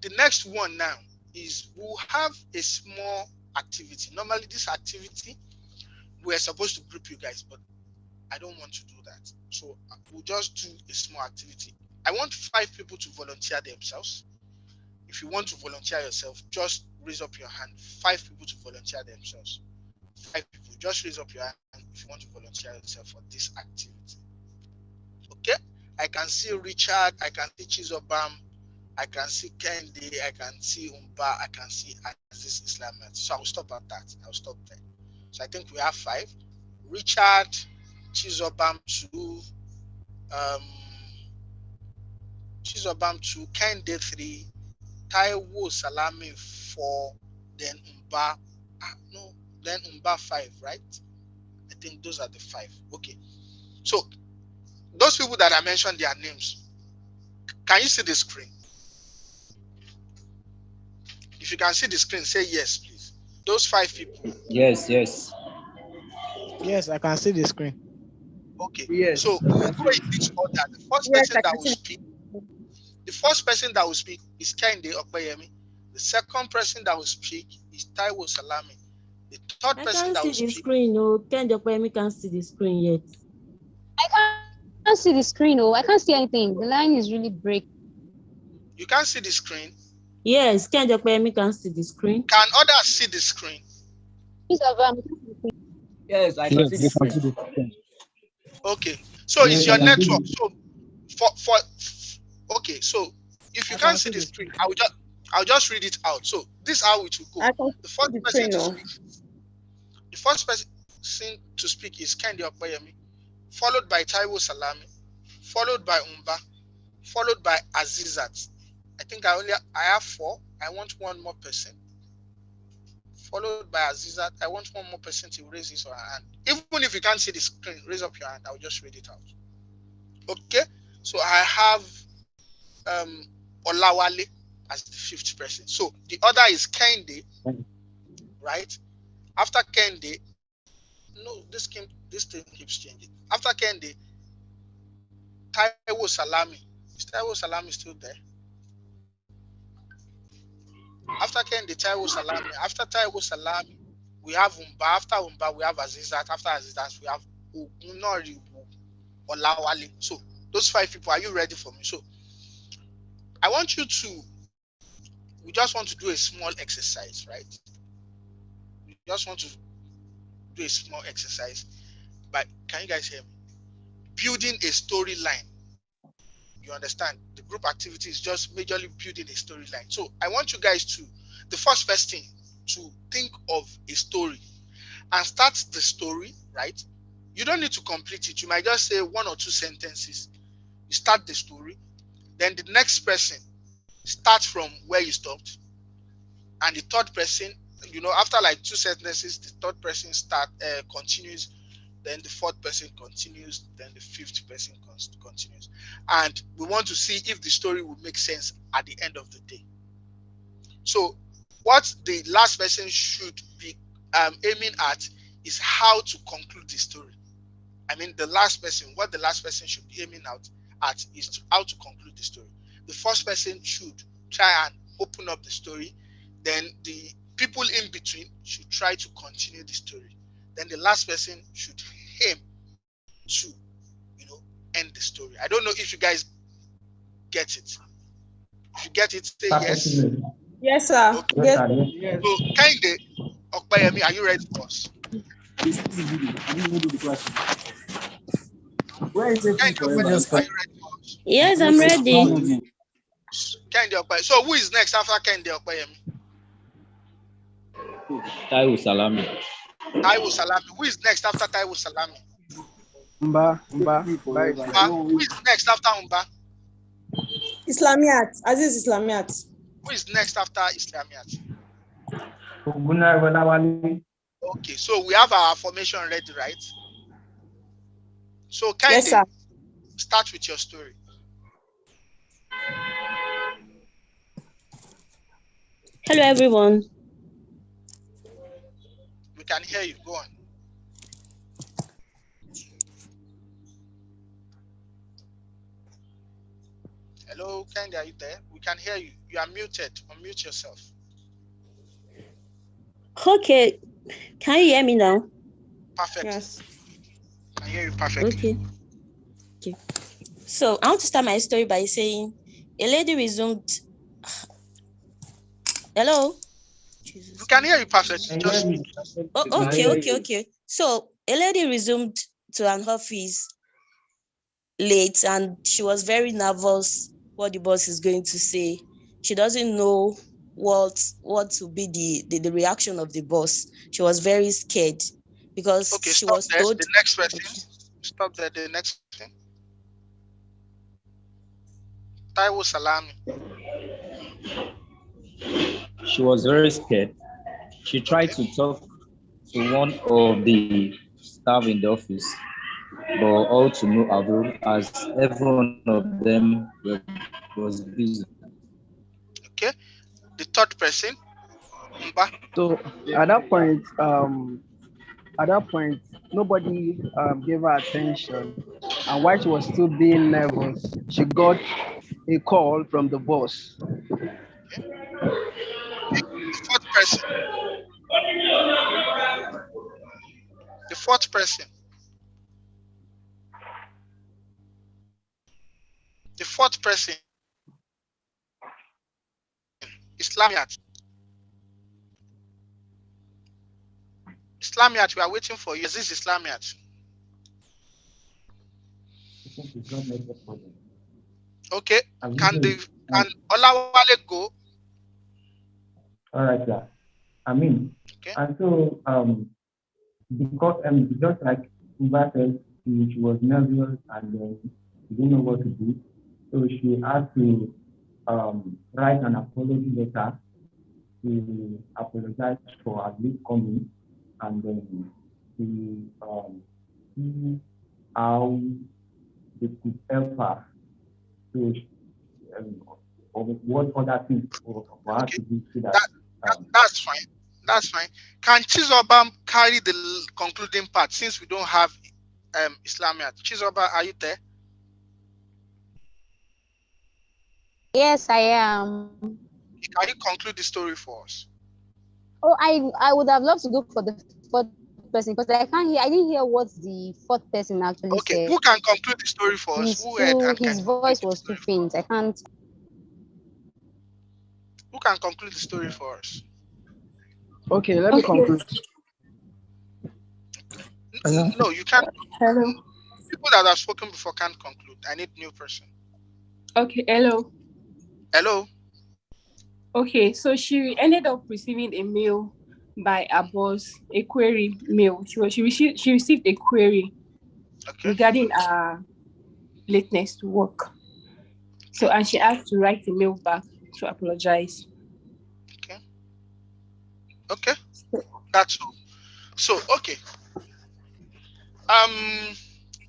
Speaker 1: the next one now is we'll have a small activity. Normally this activity, we're supposed to group you guys, but I don't want to do that. So we'll just do a small activity. I want 5 people to volunteer themselves. If you want to volunteer yourself, just raise up your hand. 5 people to volunteer themselves. 5 people, just raise up your hand if you want to volunteer yourself for this activity. Okay? I can see Richard, I can see Chizobam, I can see Kendi, I can see Umba, I can see Aziz Islamat. So I'll stop at that. I'll stop there. So I think we have 5. Richard, Chizobam 2, Chizobam 2, Kendi 3, Taiwo Salami 4, then Umba, no, then Umba 5, right? I think those are the 5. Okay. So those people that I mentioned their names, can you see the screen? If you can see the screen, say yes, please. Those 5 people.
Speaker 8: Yes, yes.
Speaker 5: Yes, I can see the screen.
Speaker 1: Okay.
Speaker 13: Yes.
Speaker 1: So we will go in this order. The first
Speaker 4: Yes,
Speaker 1: person
Speaker 4: I
Speaker 1: that
Speaker 4: can
Speaker 1: will
Speaker 4: see.
Speaker 1: speak, is Kende Okpeyemi. The second person that will speak is Taiwo Salami. The third
Speaker 11: I
Speaker 1: person
Speaker 11: can't
Speaker 1: that will
Speaker 11: see the
Speaker 1: speak.
Speaker 11: screen. No, Ken Jokwemi can't see the screen yet.
Speaker 3: I can't see the screen. Oh, I can't see anything. The line is really breaking.
Speaker 1: You can't see the screen.
Speaker 11: Yes, Ken Jokwemi can't see the screen.
Speaker 1: Can others see the screen?
Speaker 17: Yes, I can see the screen.
Speaker 1: Okay. So it's
Speaker 17: Yes, I
Speaker 1: your
Speaker 17: can see
Speaker 1: network.
Speaker 17: the
Speaker 1: So for okay, so if you
Speaker 11: I
Speaker 1: can't
Speaker 11: can
Speaker 1: see
Speaker 11: see
Speaker 1: the
Speaker 11: the
Speaker 1: screen,
Speaker 11: screen.
Speaker 1: I'll just read it out. So this is how it will go.
Speaker 18: I can
Speaker 1: The
Speaker 18: see
Speaker 1: first
Speaker 18: the
Speaker 1: person
Speaker 18: screen
Speaker 1: to
Speaker 18: now.
Speaker 1: speak, the first person to speak is Kendi Okpeyemi, followed by Taiwo Salami, followed by Umba, followed by Azizat. I think I have 4. I want one more person. Followed by Azizat. I want one more person to raise his or her hand. Even if you can't see the screen, raise up your hand. I'll just read it out. Okay. So I have Olawale as the 5th person. So the other is Kende, right? After Kende, no, this thing keeps changing. After Kende, Taiwo Salami. Is Taiwo Salami still there? After Kende, Taiwo Salami. After Taiwo Salami, we have Umba. After Umba, we have Azizat. After Azizat, we have Ogunoribu Olawale. So those 5 people, are you ready for me? So I want you to, we just want to do a small exercise, right? We just want to do a small exercise. But can you guys hear me? Building a storyline. You understand? The group activity is just majorly building a storyline. So I want you guys to, the first thing, to think of a story and start the story, right? You don't need to complete it. You might just say 1 or 2 sentences. You start the story. Then the next person starts from where you stopped. And the third person, after like 2 sentences, the third person continues. Then the fourth person continues. Then the fifth person continues. And we want to see if the story will make sense at the end of the day. So what the last person should be aiming at is how to conclude the story. I mean, what the last person should be aiming at is how to conclude the story. The first person should try and open up the story. Then the people in between should try to continue the story. Then the last person should aim to, end the story. I don't know if you guys get it. If you get it, say yes.
Speaker 18: Yes, sir.
Speaker 1: Okay.
Speaker 18: Yes.
Speaker 1: Yes. So, Kehinde, Okpayemi, are you ready for us?
Speaker 14: Where is it?
Speaker 1: Kehinde, Okpayemi, are you ready for us?
Speaker 11: Yes, I'm ready.
Speaker 1: Kehinde Okpayemi. So who is next after Kehinde Okpayemi?
Speaker 8: Taiwo Salami.
Speaker 1: Taiwo Salami. Who is next after Taiwo Salami?
Speaker 9: Umba.
Speaker 1: Who is next after Umba?
Speaker 18: Islamiat. Aziz Islamiat.
Speaker 1: Who is next after Islamiat? Okay, so we have our formation ready, right? So Kehinde,
Speaker 18: yes,
Speaker 1: start with your story.
Speaker 11: Hello, everyone.
Speaker 1: We can hear you. Go on. Hello, Kehinde, are you there? We can hear you. You are muted. Unmute yourself.
Speaker 11: Okay. Can you hear me now?
Speaker 1: Perfect.
Speaker 18: Yes.
Speaker 1: I can hear you perfectly.
Speaker 11: Okay. So I want to start my story by saying a lady resumed.
Speaker 1: Hello? Jesus. We can hear you perfectly.
Speaker 11: Okay. So a lady resumed to an office late and she was very nervous what the boss is going to say. She doesn't know what will be the reaction of the boss. She was very scared because she was told.
Speaker 1: The next person. Okay. Stop there. The next person. Taiwo Salami.
Speaker 8: She was very scared. She tried to talk to one of the staff in the office, but all to no avail, as every one of them was busy.
Speaker 1: Okay. The third person. Mba.
Speaker 9: So at that point, nobody gave her attention. And while she was still being nervous, she got a call from the boss.
Speaker 1: Okay. The fourth person. The fourth person. The fourth person. Islamiat. Islamiat, we are waiting for you. Is this Islamiat? Okay. Can Olawale go?
Speaker 13: All right, yeah.
Speaker 1: Okay.
Speaker 13: And so because just like Uba said, she was nervous and she didn't know what to do. So she had to write an apology letter to apologize for her late coming, and then to see how they could help her to what other things for her to do so that.
Speaker 1: That's fine. That's fine. Can Chizoba carry the concluding part since we don't have Islamia? Chizoba, are you there?
Speaker 3: Yes, I am.
Speaker 1: Can you conclude the story for us?
Speaker 3: Oh, I would have loved to go for the fourth person because I can't hear. I didn't hear what the fourth person actually
Speaker 1: Okay,
Speaker 3: said.
Speaker 1: who can conclude the story for us? Who heard and can
Speaker 3: His voice was too faint. I can't.
Speaker 1: who can conclude the story for us?
Speaker 5: Okay, let me conclude.
Speaker 10: Hello.
Speaker 1: No, you can't.
Speaker 6: Hello.
Speaker 1: People that have spoken before can't conclude. I need new person.
Speaker 6: Okay, hello.
Speaker 1: Hello.
Speaker 6: Okay, so she ended up receiving a mail by her boss, a query mail. She received a query regarding her lateness to work. So, and she asked to write a mail back to apologize.
Speaker 1: Okay. That's all. So okay.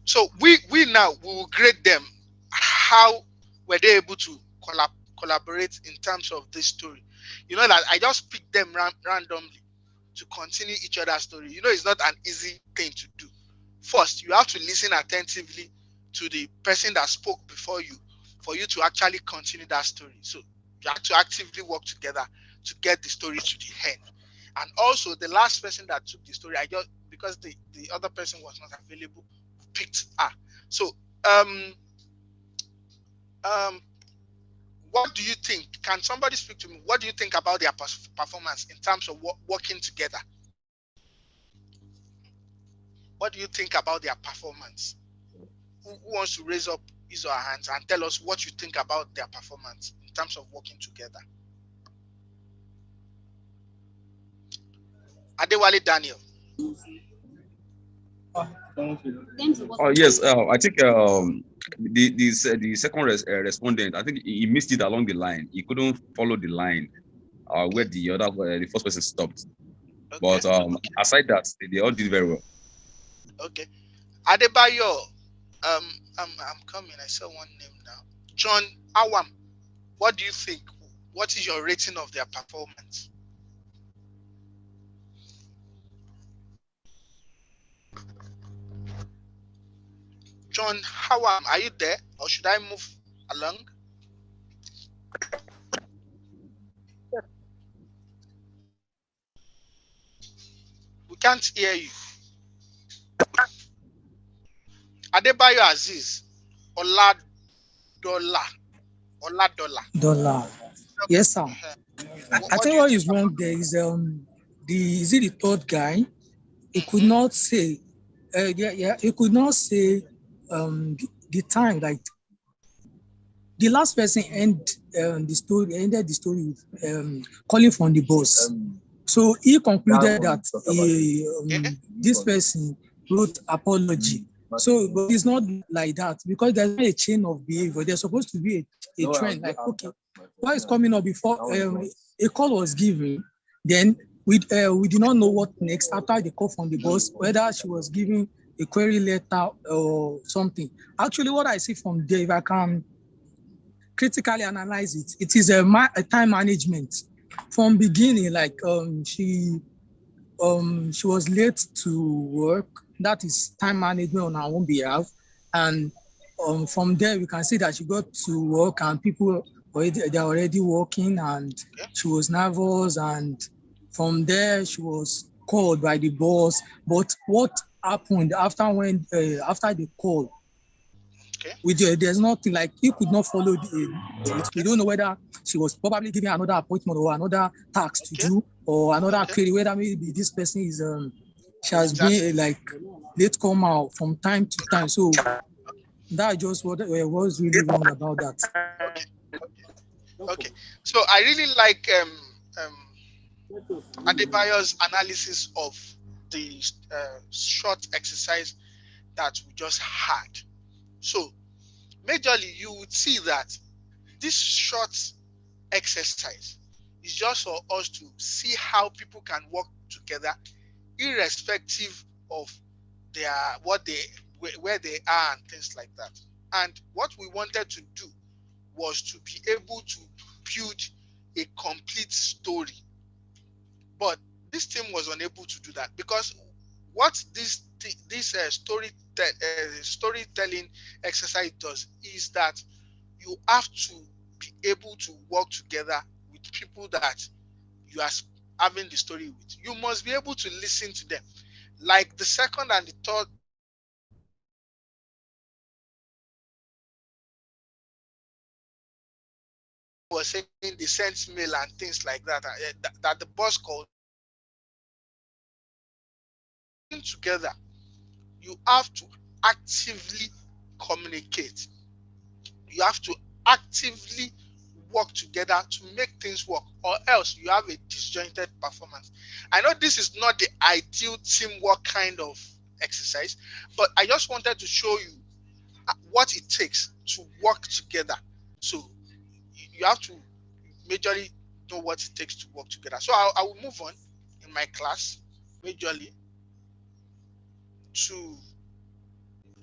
Speaker 1: So we now we will grade them. How were they able to collaborate in terms of this story? You know that I just picked them randomly to continue each other's story. You know, it's not an easy thing to do. First, you have to listen attentively to the person that spoke before you for you to actually continue that story. So you have to actively work together to get the story to the end. And also the last person that took the story, I just because the other person was not available, picked her. So what do you think? Can somebody speak to me? What do you think about their performance in terms of working together? What do you think about their performance? Who wants to raise up his or her hands and tell us what you think about their performance in terms of working together? Adewale Daniel.
Speaker 7: Oh yes, I think the second respondent, I think he missed it along the line. He couldn't follow the line where the first person stopped. But aside that, they all did very well.
Speaker 1: Okay, Adebayo. I'm coming. I saw one name now. John Awam. What do you think? What is your rating of their performance? John Hawam, are you there? Or should I move along? We can't hear you. Adebayo Aziz. Oladola.
Speaker 10: Dollar. Yes, sir. I think what is wrong there is the third guy. He could not say he could not say the time, like the last person ended the story with calling from the boss. So he concluded that this person wrote apology. So, but it's not like that because there's not a chain of behavior. There's supposed to be a trend. Like, okay, what is coming up before a call was given? Then we did not know what next after the call from the boss, whether she was giving a query letter or something. Actually, what I see from there, if I can critically analyze it, it is a time management from beginning. Like she was late to work. That is time management on her own behalf, and from there we can see that she got to work and people they're already working, and she was nervous, and from there she was called by the boss. But what happened after after the call? There's nothing, like he could not follow it. We don't know whether she was probably giving another appointment or another task to do or another query, whether maybe this person is she has been like late come out from time to time. So that just what was really wrong about that.
Speaker 1: Okay, so I really like Adebayo's analysis of the short exercise that we just had. So majorly you would see that this short exercise is just for us to see how people can work together irrespective of where they are and things like that. And what we wanted to do was to be able to build a complete story. But this team was unable to do that because what this storytelling exercise does is that you have to be able to work together with people that you are having the story with. You must be able to listen to them. Like the second and the third was saying they sent mail and things like that, that the boss called together. You have to actively communicate. You have to actively work together to make things work, or else you have a disjointed performance. I know this is not the ideal teamwork kind of exercise, but I just wanted to show you what it takes to work together. So you have to majorly know what it takes to work together. So I will move on in my class majorly to,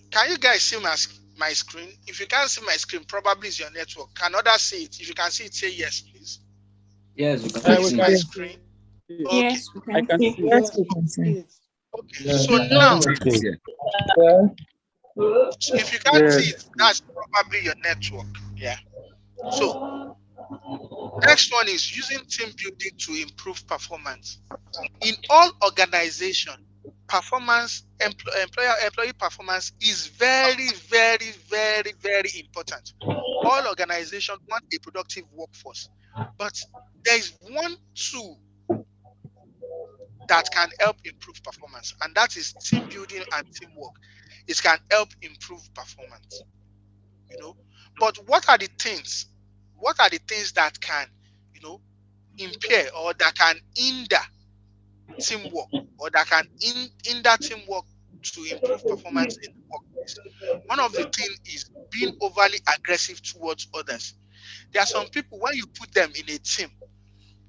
Speaker 1: can you guys see my screen? If you can't see my screen, probably it's your network. Can others see it? If you can see it, say yes, please.
Speaker 17: Yes, we can
Speaker 1: Can you
Speaker 5: we
Speaker 1: see
Speaker 17: see.
Speaker 1: my
Speaker 5: can
Speaker 1: screen? Okay.
Speaker 6: Yes, we
Speaker 7: I
Speaker 6: can
Speaker 7: can
Speaker 6: see.
Speaker 7: see.
Speaker 16: Yes, we can see.
Speaker 1: Okay.
Speaker 17: Yes,
Speaker 1: So
Speaker 17: we can
Speaker 1: now,
Speaker 17: see.
Speaker 7: Okay.
Speaker 5: Yeah.
Speaker 1: if you can't see
Speaker 5: Yes.
Speaker 1: it, that's probably your network. Yeah. So next one is using team building to improve performance. In all organization, employee performance is very, very, very, very important. All organizations want a productive workforce, but there is one tool that can help improve performance, and that is team building and teamwork. It can help improve performance, you know. But what are the things? What are the things that can, you know, impair or that can hinder teamwork, or that can hinder teamwork to improve performance in the workplace? One of the things is being overly aggressive towards others. There are some people, when you put them in a team,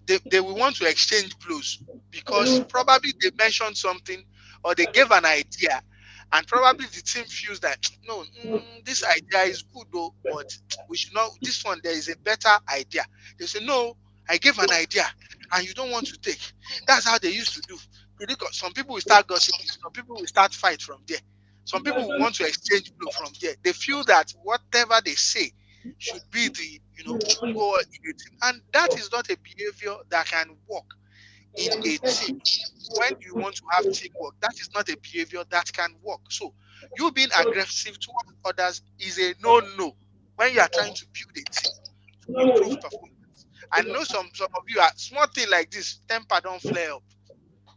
Speaker 1: they will want to exchange blows because probably they mentioned something or they gave an idea, and probably the team feels that no, this idea is good though, but we should not, this one there is a better idea. They say no, I gave an idea and you don't want to take. That's how they used to do. Some people will start gossiping, some people will start fight from there, some people will want to exchange blow from there. They feel that whatever they say should be the, go in a team, and that is not a behavior that can work in a team. When you want to have teamwork, that is not a behavior that can work. So you being aggressive towards others is a no when you are trying to build a team to improve performance. I know some of you are small thing like this, temper don't flare up,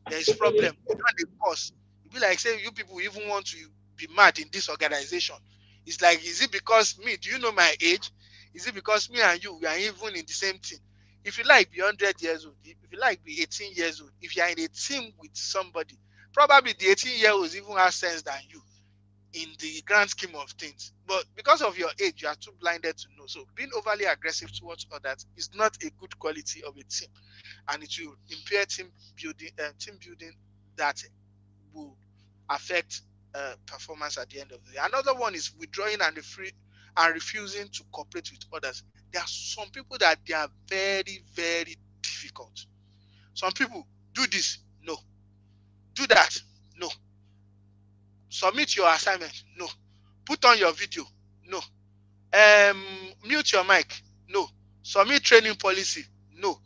Speaker 1: there is problem, you don't dey cause. You be like say you people even want to be mad in this organization. It's like, is it because me, do you know my age? Is it because me and you, we are even in the same team? If you like be 100 years old, if you like be 18 years old, if you are in a team with somebody, probably the 18-year-olds even have sense than you in the grand scheme of things. But because of your age, you are too blinded to know. So being overly aggressive towards others is not a good quality of a team, and it will impair team building that will affect performance at the end of the day. Another one is withdrawing and refusing to cooperate with others. There are some people that they are very, very difficult. Some people do this, no. Do that, no. Submit your assignment, no. Put on your video, no. Mute your mic, no. Submit training policy, no.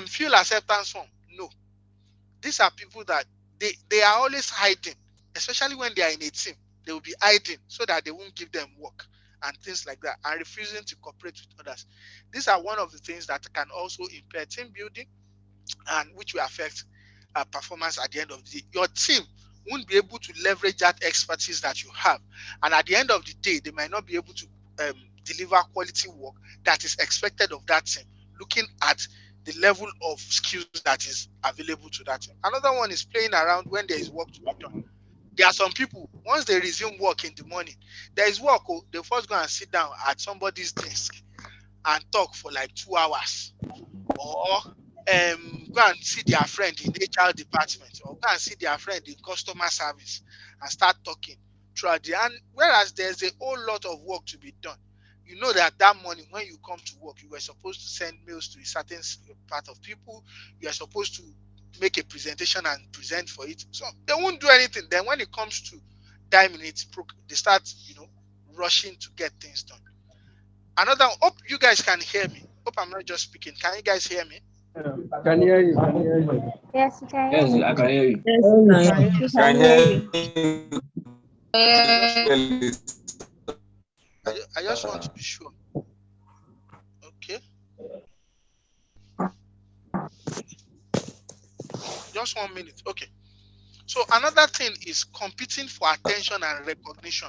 Speaker 1: Fill acceptance form, no. These are people that they are always hiding, especially when they are in a team. They will be hiding so that they won't give them work and things like that, and refusing to cooperate with others. These are one of the things that can also impair team building, and which will affect performance at the end of the day. Your team won't be able to leverage that expertise that you have, and at the end of the day, they might not be able to deliver quality work that is expected of that team, looking at the level of skills that is available to that team. Another one is playing around when there is work to be done. There are some people, once they resume work in the morning, there is work, they first go and sit down at somebody's desk and talk for like 2 hours, or go and see their friend in HR department, or go and see their friend in customer service and start talking throughout the, and whereas there's a whole lot of work to be done. You know that that morning when you come to work, you were supposed to send mails to a certain part of people. You are supposed to make a presentation and present for it. So they won't do anything. Then when it comes to time minutes, they start, rushing to get things done. Another, hope you guys can hear me. Hope I'm not just speaking. Can you guys hear me?
Speaker 13: Can hear you. Can hear you.
Speaker 3: Yes, you can
Speaker 17: Yes,
Speaker 3: hear
Speaker 17: I can hear you.
Speaker 16: Yes,
Speaker 6: We can hear you.
Speaker 1: I just want to be sure. Okay. Just 1 minute. Okay. So another thing is competing for attention and recognition.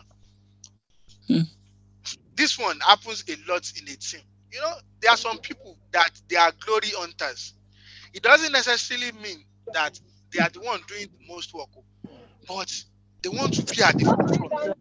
Speaker 1: This one happens a lot in a team. There are some people that they are glory hunters. It doesn't necessarily mean that they are the one doing the most work, but they want to be at the forefront.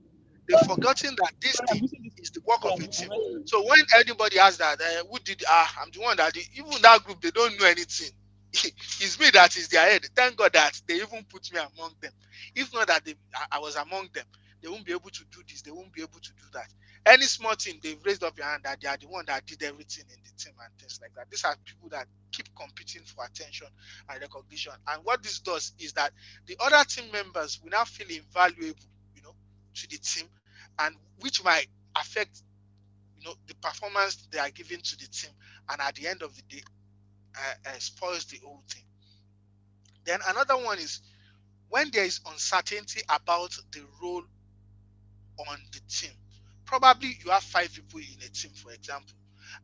Speaker 1: They've forgotten that this thing is the work of a team. So when anybody asks that, who did, I'm the one that did, even that group, they don't know anything. It's me that is their head. Thank God that they even put me among them. If not that I was among them, they won't be able to do this. They won't be able to do that. Any small thing, they've raised up your hand that they are the one that did everything in the team and things like that. These are people that keep competing for attention and recognition. And what this does is that the other team members will now feel invaluable, to the team, and which might affect, the performance they are giving to the team, and at the end of the day, spoils the whole thing. Then another one is when there is uncertainty about the role on the team. Probably you have 5 people in a team, for example,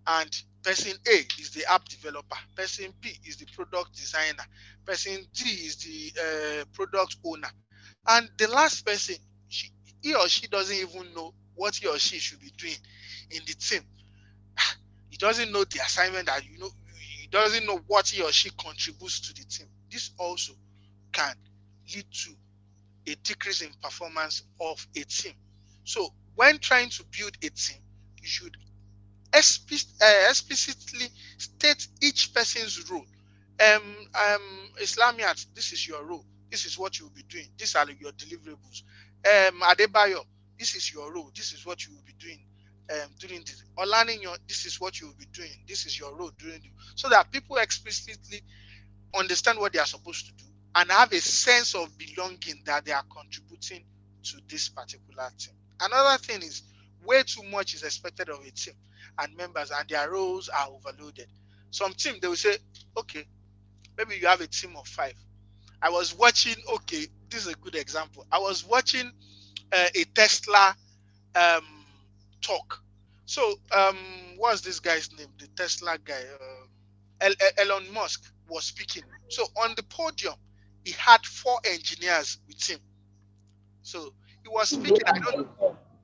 Speaker 1: and person A is the app developer, person B is the product designer, person D is the product owner, and the last person, he or she doesn't even know what he or she should be doing in the team. He doesn't know the assignment that he doesn't know what he or she contributes to the team. This also can lead to a decrease in performance of a team. So when trying to build a team, you should explicitly state each person's role. Islamiat, this is your role. This is what you will be doing. These are your deliverables. Adebayo, this is your role. This is what you will be doing during this. Olaninyo, this is what you will be doing. This is your role during the, so that people explicitly understand what they are supposed to do and have a sense of belonging that they are contributing to this particular team. Another thing is way too much is expected of a team and members, and their roles are overloaded. Some team, they will say, okay, maybe you have a team of 5. I was watching, okay, this is a good example. I was watching a Tesla talk. So what's this guy's name? The Tesla guy, Elon Musk was speaking. So on the podium, he had 4 engineers with him. So he was speaking.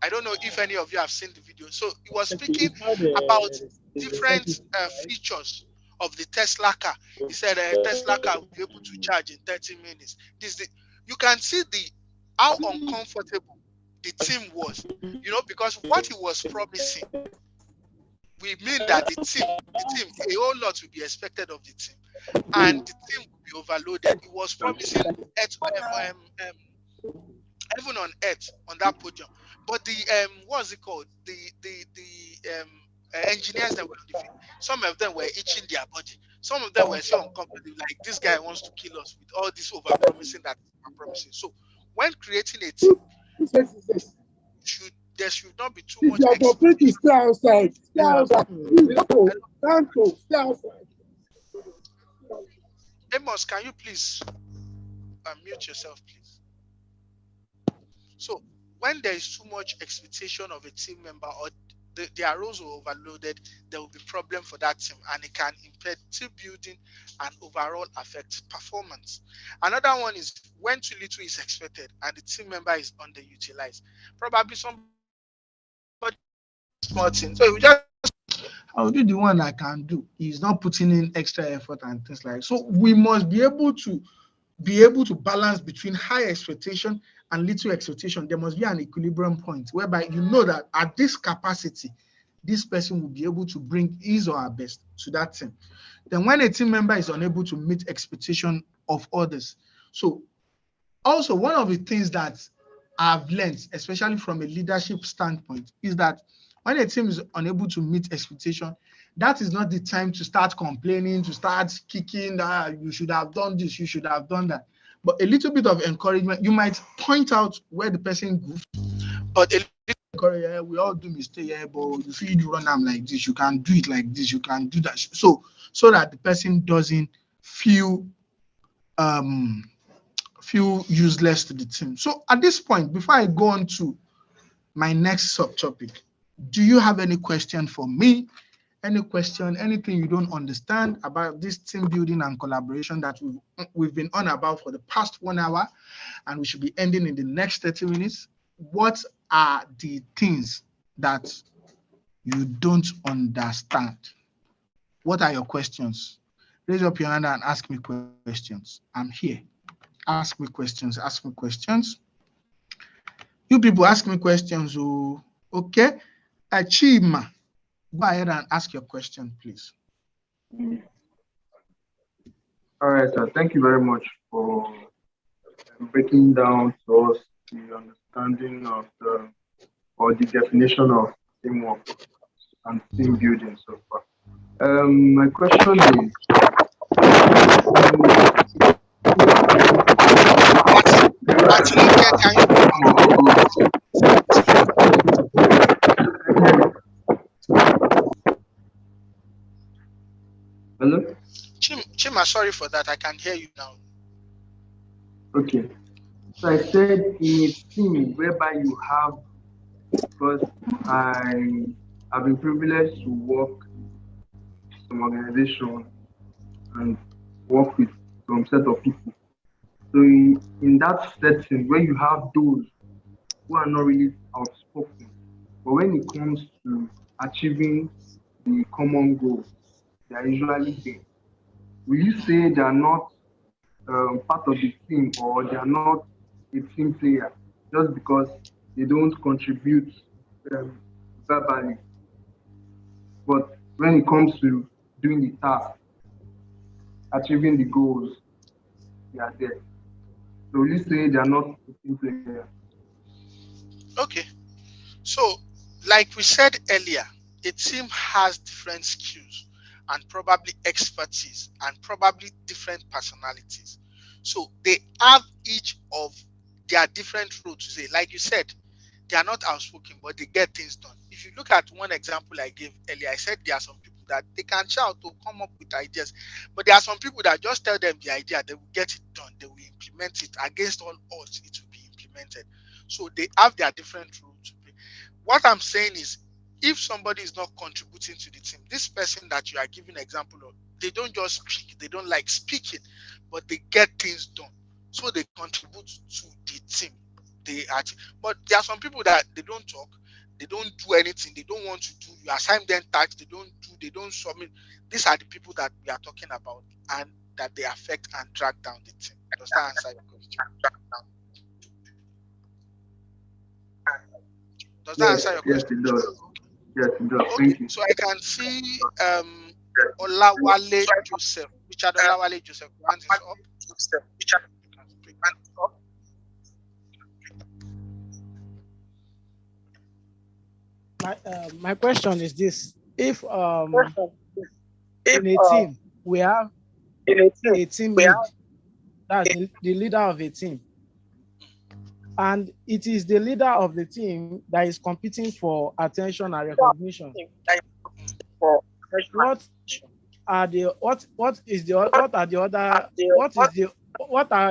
Speaker 1: I don't know if any of you have seen the video. So he was speaking about different features of the Tesla car. He said a Tesla car will be able to charge in 30 minutes. You can see how uncomfortable the team was, because what he was promising will mean that the team, a whole lot will be expected of the team, and the team will be overloaded. He was promising heaven on earth on that podium, but the what's it called? The engineers that were on the field, some of them were itching their body. Some of them were so uncomfortable, like this guy wants to kill us with all this over promising that over promising. So when creating a team, there should not be too much
Speaker 19: expectation. Stay outside. Stay outside. Stay outside.
Speaker 1: Amos, can you please mute yourself, please? So when there is too much expectation of a team member, or their roles are overloaded, there will be problem for that team, and it can impair team building and overall affect performance. Another one is when too little is expected and the team member is underutilized. Probably somebody small thing. So we just, I'll do the one I can do. He's not putting in extra effort and things like that. So we must be able to balance between high expectation and little expectation. There must be an equilibrium point whereby you know that at this capacity, this person will be able to bring his or her best to that team. Then when a team member is unable to meet expectation of others. So also one of the things that I've learned, especially from a leadership standpoint, is that When a team is unable to meet expectation, that is not the time to start complaining, to start kicking that you should have done this, you should have done that. But a little bit of encouragement, you might point out where the person goofed, but a little encouragement, we all do mistake, but if you run them like this, you can do it like this, you can do that. So that the person doesn't feel useless to the team. So at this point, before I go on to my next subtopic, do you have any question for me? Any question, anything you don't understand about this team building and collaboration that we've been on about for the past 1 hour, and we should be ending in the next 30 minutes? What are the things that you don't understand? What are your questions? Raise up your hand and ask me questions. I'm here. Ask me questions. Ask me questions. You people ask me questions. Oh, okay. Achima, go ahead and ask your question, please.
Speaker 20: All right, sir. Thank you very much for breaking down to us the understanding of or the definition of teamwork and team building so far. My question is, hello?
Speaker 1: Chima, sorry for that. I can hear you now.
Speaker 20: Okay. So I said in a team whereby you have, because I've been privileged to work in some organization and work with some set of people. So in that setting where you have those who are not really outspoken, but when it comes to achieving the common goal, they are usually there. Will you say they are not part of the team, or they are not a team player just because they don't contribute verbally? But when it comes to doing the task, achieving the goals, they are there. So will you say they are not a team player?
Speaker 1: Okay. So, like we said earlier, a team has different skills and probably expertise and probably different personalities. So they have each of their different roles to say. Like you said, they are not outspoken, but they get things done. If you look at one example I gave earlier, I said there are some people that they can shout to come up with ideas, but there are some people that just tell them the idea, they will get it done, they will implement it against all odds, it will be implemented. So they have their different roles to play. What I'm saying is, if somebody is not contributing to the team, this person that you are giving example of, they don't just speak, they don't like speaking, but they get things done. So they contribute to the team. But there are some people that they don't talk, they don't do anything, they don't want to do. You assign them tasks, they don't submit. These are the people that we are talking about, and that they affect and drag down the team. Does that answer your question? Does that answer your question?
Speaker 20: Yes, it does. Yes, it does.
Speaker 1: Okay,
Speaker 20: Thank you.
Speaker 1: so I can see Olawale Joseph. Richard Olawale Joseph, your hand is up.
Speaker 5: My question is this: If in a team we have a team lead, that's the leader of a team, and it is the leader of the team that is competing for attention and recognition, what are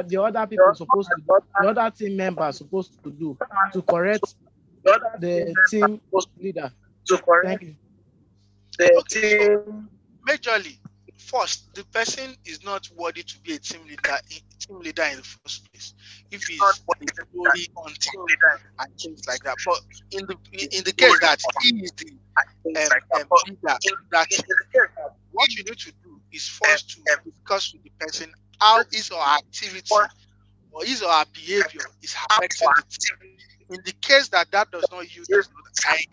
Speaker 5: the other people supposed to do, the other team members supposed to do to correct the team leader? Thank you.
Speaker 1: Okay, so majorly, first, the person is not worthy to be a team leader in the first place. If he's a story on team and things like that. But in the case that he is the leader, that what you need to do is first to discuss with the person how his or her activity or his or her behavior is affecting the team. In the case that does not yield,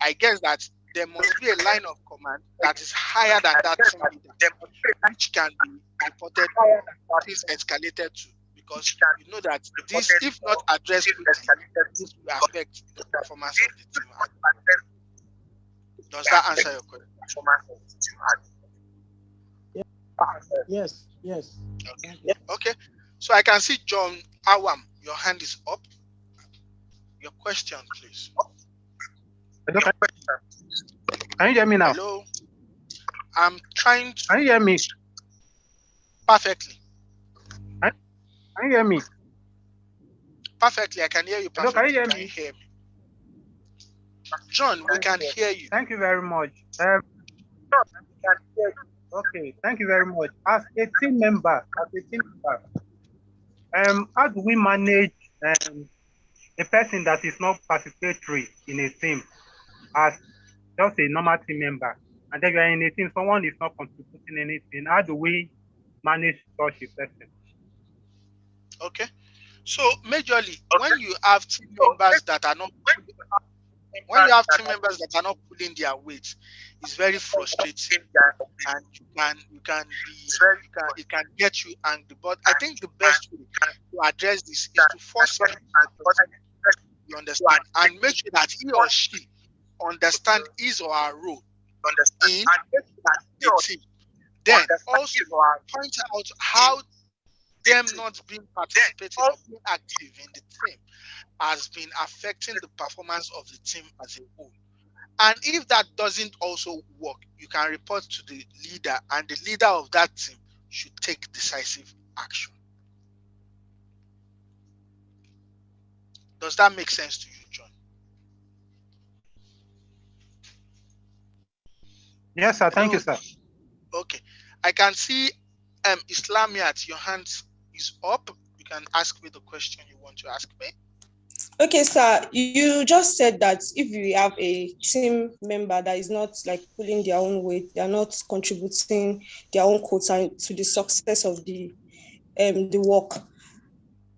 Speaker 1: I guess that there must be a line of command that is higher than that team leader, which can be reported, things escalated to, because you know that this, if not addressed quickly, this will affect the performance of the team. Does that answer your question?
Speaker 5: Yes, yes.
Speaker 1: Okay. So I can see John Awam, your hand is up. Your question, please.
Speaker 21: Hello, can you hear me now?
Speaker 1: Hello. I'm trying to.
Speaker 21: Can you hear me?
Speaker 1: Perfectly.
Speaker 21: Can you hear me?
Speaker 1: Perfectly. I can hear you perfectly.
Speaker 21: Hello, can you hear
Speaker 1: Can
Speaker 21: me?
Speaker 1: you hear me? John, we can hear you.
Speaker 21: Thank you very much. Okay, thank you very much. As a team member, how do we manage a person that is not participatory in a team as just a normal team member, and then you are in a team, someone is not contributing anything? How do we manage such a person?
Speaker 1: Okay. So majorly, when you have team members that are not pulling their weight, it's very frustrating, and it can get you angry. But I think the best way to address this is to first speak to the person, you understand, and make sure that he or she understand his or her role in the team. Then also point out how them not being participating or being active in the team has been affecting the performance of the team as a whole. And if that doesn't also work, you can report to the leader, and the leader of that team should take decisive action. Does that make sense to you, John?
Speaker 21: Yes, sir. Thank you, sir.
Speaker 1: Okay. I can see Islamiat, your hand is up. You can ask me the question you want to ask me.
Speaker 18: Okay, sir, you just said that if you have a team member that is not like pulling their own weight, they are not contributing their own quota to the success of the work,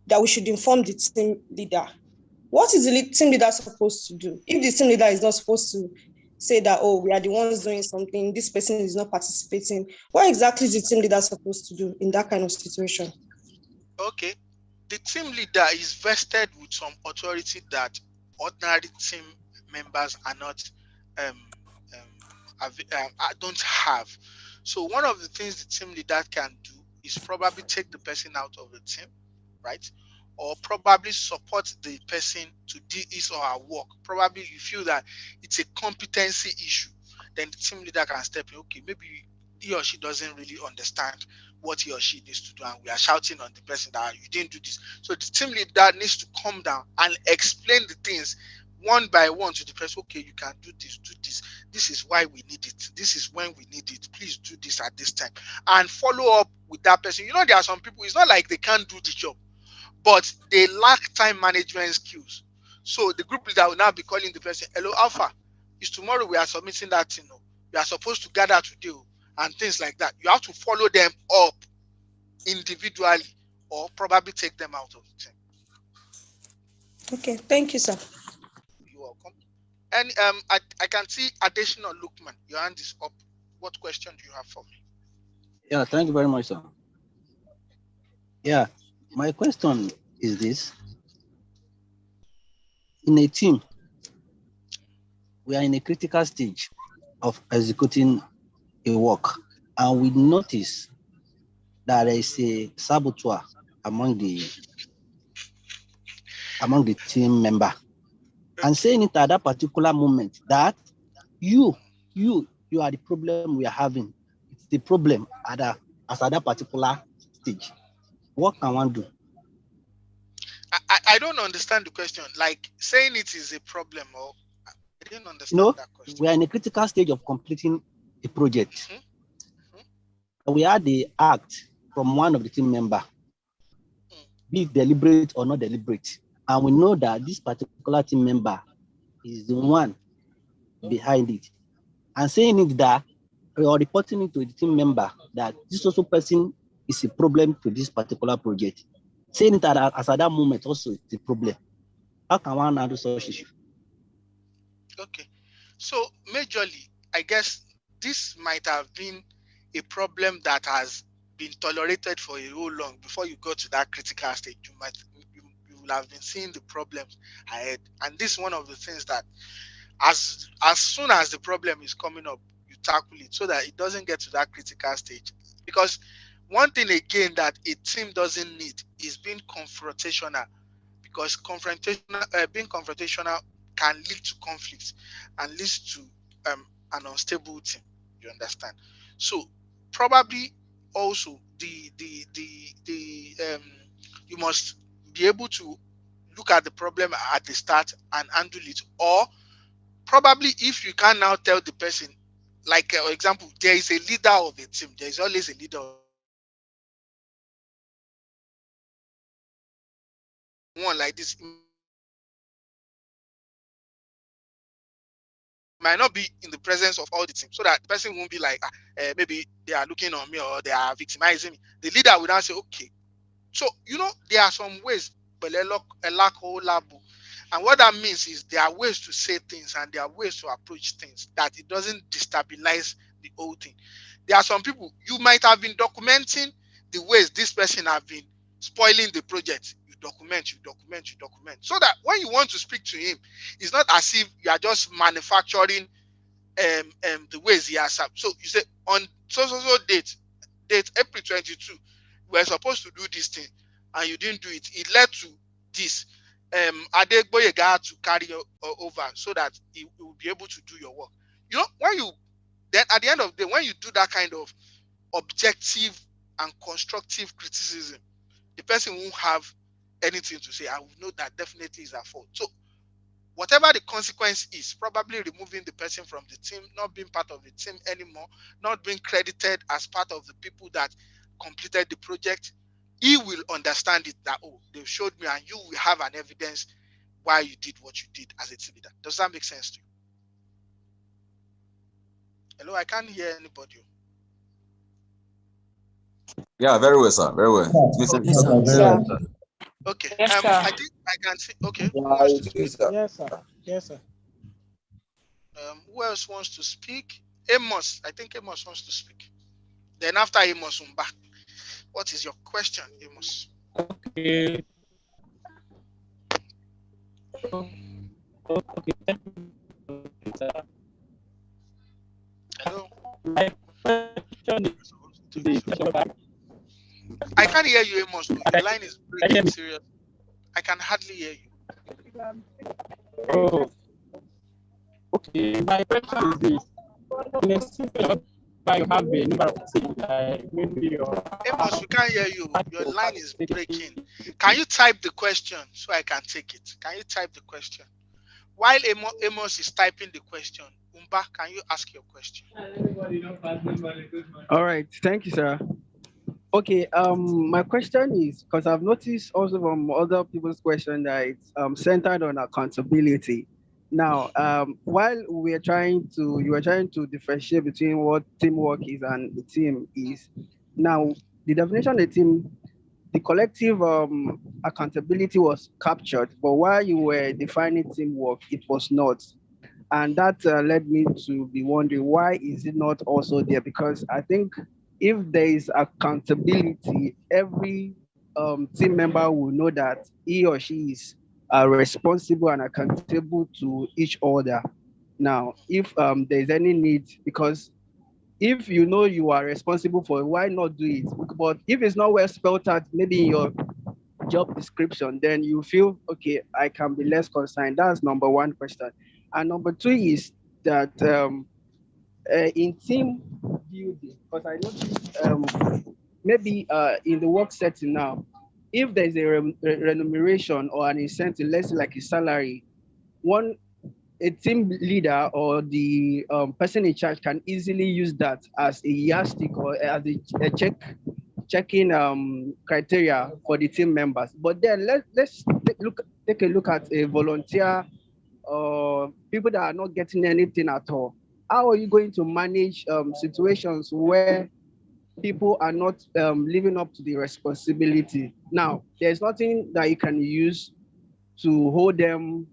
Speaker 18: that we should inform the team leader. What is the team leader supposed to do? If the team leader is not supposed to say that, oh, we are the ones doing something, this person is not participating, what exactly is the team leader supposed to do in that kind of situation?
Speaker 1: Okay. The team leader is vested with some authority that ordinary team members are not don't have. So one of the things the team leader can do is probably take the person out of the team, right? Or probably support the person to do his or her work. Probably you feel that it's a competency issue, then the team leader can step in. Okay, maybe he or she doesn't really understand what he or she needs to do, and we are shouting on the person that you didn't do this. So the team leader needs to come down and explain the things one by one to the person. Okay, you can do this, do this. This is why we need it. This is when we need it. Please do this at this time. And follow up with that person. You know, there are some people, it's not like they can't do the job, but they lack time management skills. So the group leader will now be calling the person, hello, Alpha, is tomorrow we are submitting that thing. We are supposed to gather today, and things like that. You have to follow them up individually, or probably take them out of the team.
Speaker 18: Okay, thank you, sir.
Speaker 1: You're welcome. And I can see additional Lukman. Your hand is up. What question do you have for me?
Speaker 14: Yeah, thank you very much, sir. Yeah, my question is this. In a team, we are in a critical stage of executing a work, and we notice that there is a saboteur among the team member, and saying it at that particular moment that you are the problem we are having. It's the problem at that particular stage. What can one do?
Speaker 1: I don't understand the question. Like saying it is a problem, or I didn't understand that question.
Speaker 14: We are in a critical stage of completing a project. We had the act from one of the team member, be it deliberate or not deliberate. And we know that this particular team member is the one behind it. And saying it that, or reporting it to the team member that this also person is a problem to this particular project. Saying it as at that moment also is a problem. How can one handle such issue?
Speaker 1: Okay. So majorly, I guess this might have been a problem that has been tolerated for a whole long before you go to that critical stage. You will have been seeing the problems ahead. And this is one of the things that as soon as the problem is coming up, you tackle it so that it doesn't get to that critical stage. Because one thing again that a team doesn't need is being confrontational, because being confrontational can lead to conflicts and leads to an unstable team. You understand? So probably also you must be able to look at the problem at the start and handle it. Or probably if you can now tell the person, like example, there is a leader of the team. There is always a leader of one like this. Might not be in the presence of all the team, so that the person won't be like, maybe they are looking on me or they are victimizing me. The leader will now say, okay. So there are some ways, but and what that means is there are ways to say things and there are ways to approach things that it doesn't destabilize the whole thing. There are some people you might have been documenting the ways this person have been spoiling the project. You document, so that when you want to speak to him, it's not as if you are just manufacturing the ways he has. So you say on so date April 22, we were supposed to do this thing and you didn't do it. It led to this. Adegboyega had to carry over so that he will be able to do your work. Then at the end of the day, when you do that kind of objective and constructive criticism, the person won't have anything to say. I will know that definitely is at fault. So whatever the consequence is, probably removing the person from the team, not being part of the team anymore, not being credited as part of the people that completed the project, he will understand it that, oh, they showed me and you will have an evidence why you did what you did as a team leader. Does that make sense to you? Hello, I can't hear anybody.
Speaker 7: Yeah, very well, sir. Very well.
Speaker 9: Yes, sir.
Speaker 1: Okay.
Speaker 6: Yes, sir.
Speaker 1: I think I can see. Okay. Who wants to speak?
Speaker 5: Yes, sir. Yes, sir.
Speaker 1: Who else wants to speak? Amos. I think Amos wants to speak. Then after Amos, Umba. What is your question, Amos?
Speaker 12: Okay.
Speaker 1: Hello.
Speaker 12: My question is
Speaker 1: I can't hear you, Amos. Your line is breaking serious. I can hardly hear you.
Speaker 12: Oh, okay. My question is this: in a situation where you have a number of teams, like maybe your
Speaker 1: Amos, we can't hear you. Your line is breaking. Can you type the question so I can take it? Can you type the question? While Amos is typing the question, Umba, can you ask your question?
Speaker 9: All right, thank you, sir. Okay, my question is, because I've noticed also from other people's question that it's centered on accountability. Now, while you were trying to differentiate between what teamwork is and the team is. Now, the definition of the team, the collective accountability was captured, but while you were defining teamwork, it was not. And that led me to be wondering, why is it not also there? Because I think if there is accountability, every team member will know that he or she is responsible and accountable to each other. Now, if there's any need, because if you know you are responsible for it, why not do it? But if it's not well spelled out, maybe in your job description, then you feel, okay, I can be less concerned. That's number one question. And number two is that in team building, because I noticed maybe in the work setting now, if there's a remuneration or an incentive, let's say like a salary, a team leader or the person in charge can easily use that as a yardstick or as a checking criteria for the team members. But then let's take a look at a volunteer or people that are not getting anything at all. How are you going to manage situations where people are not living up to the responsibility? Now, there's nothing that you can use to hold them,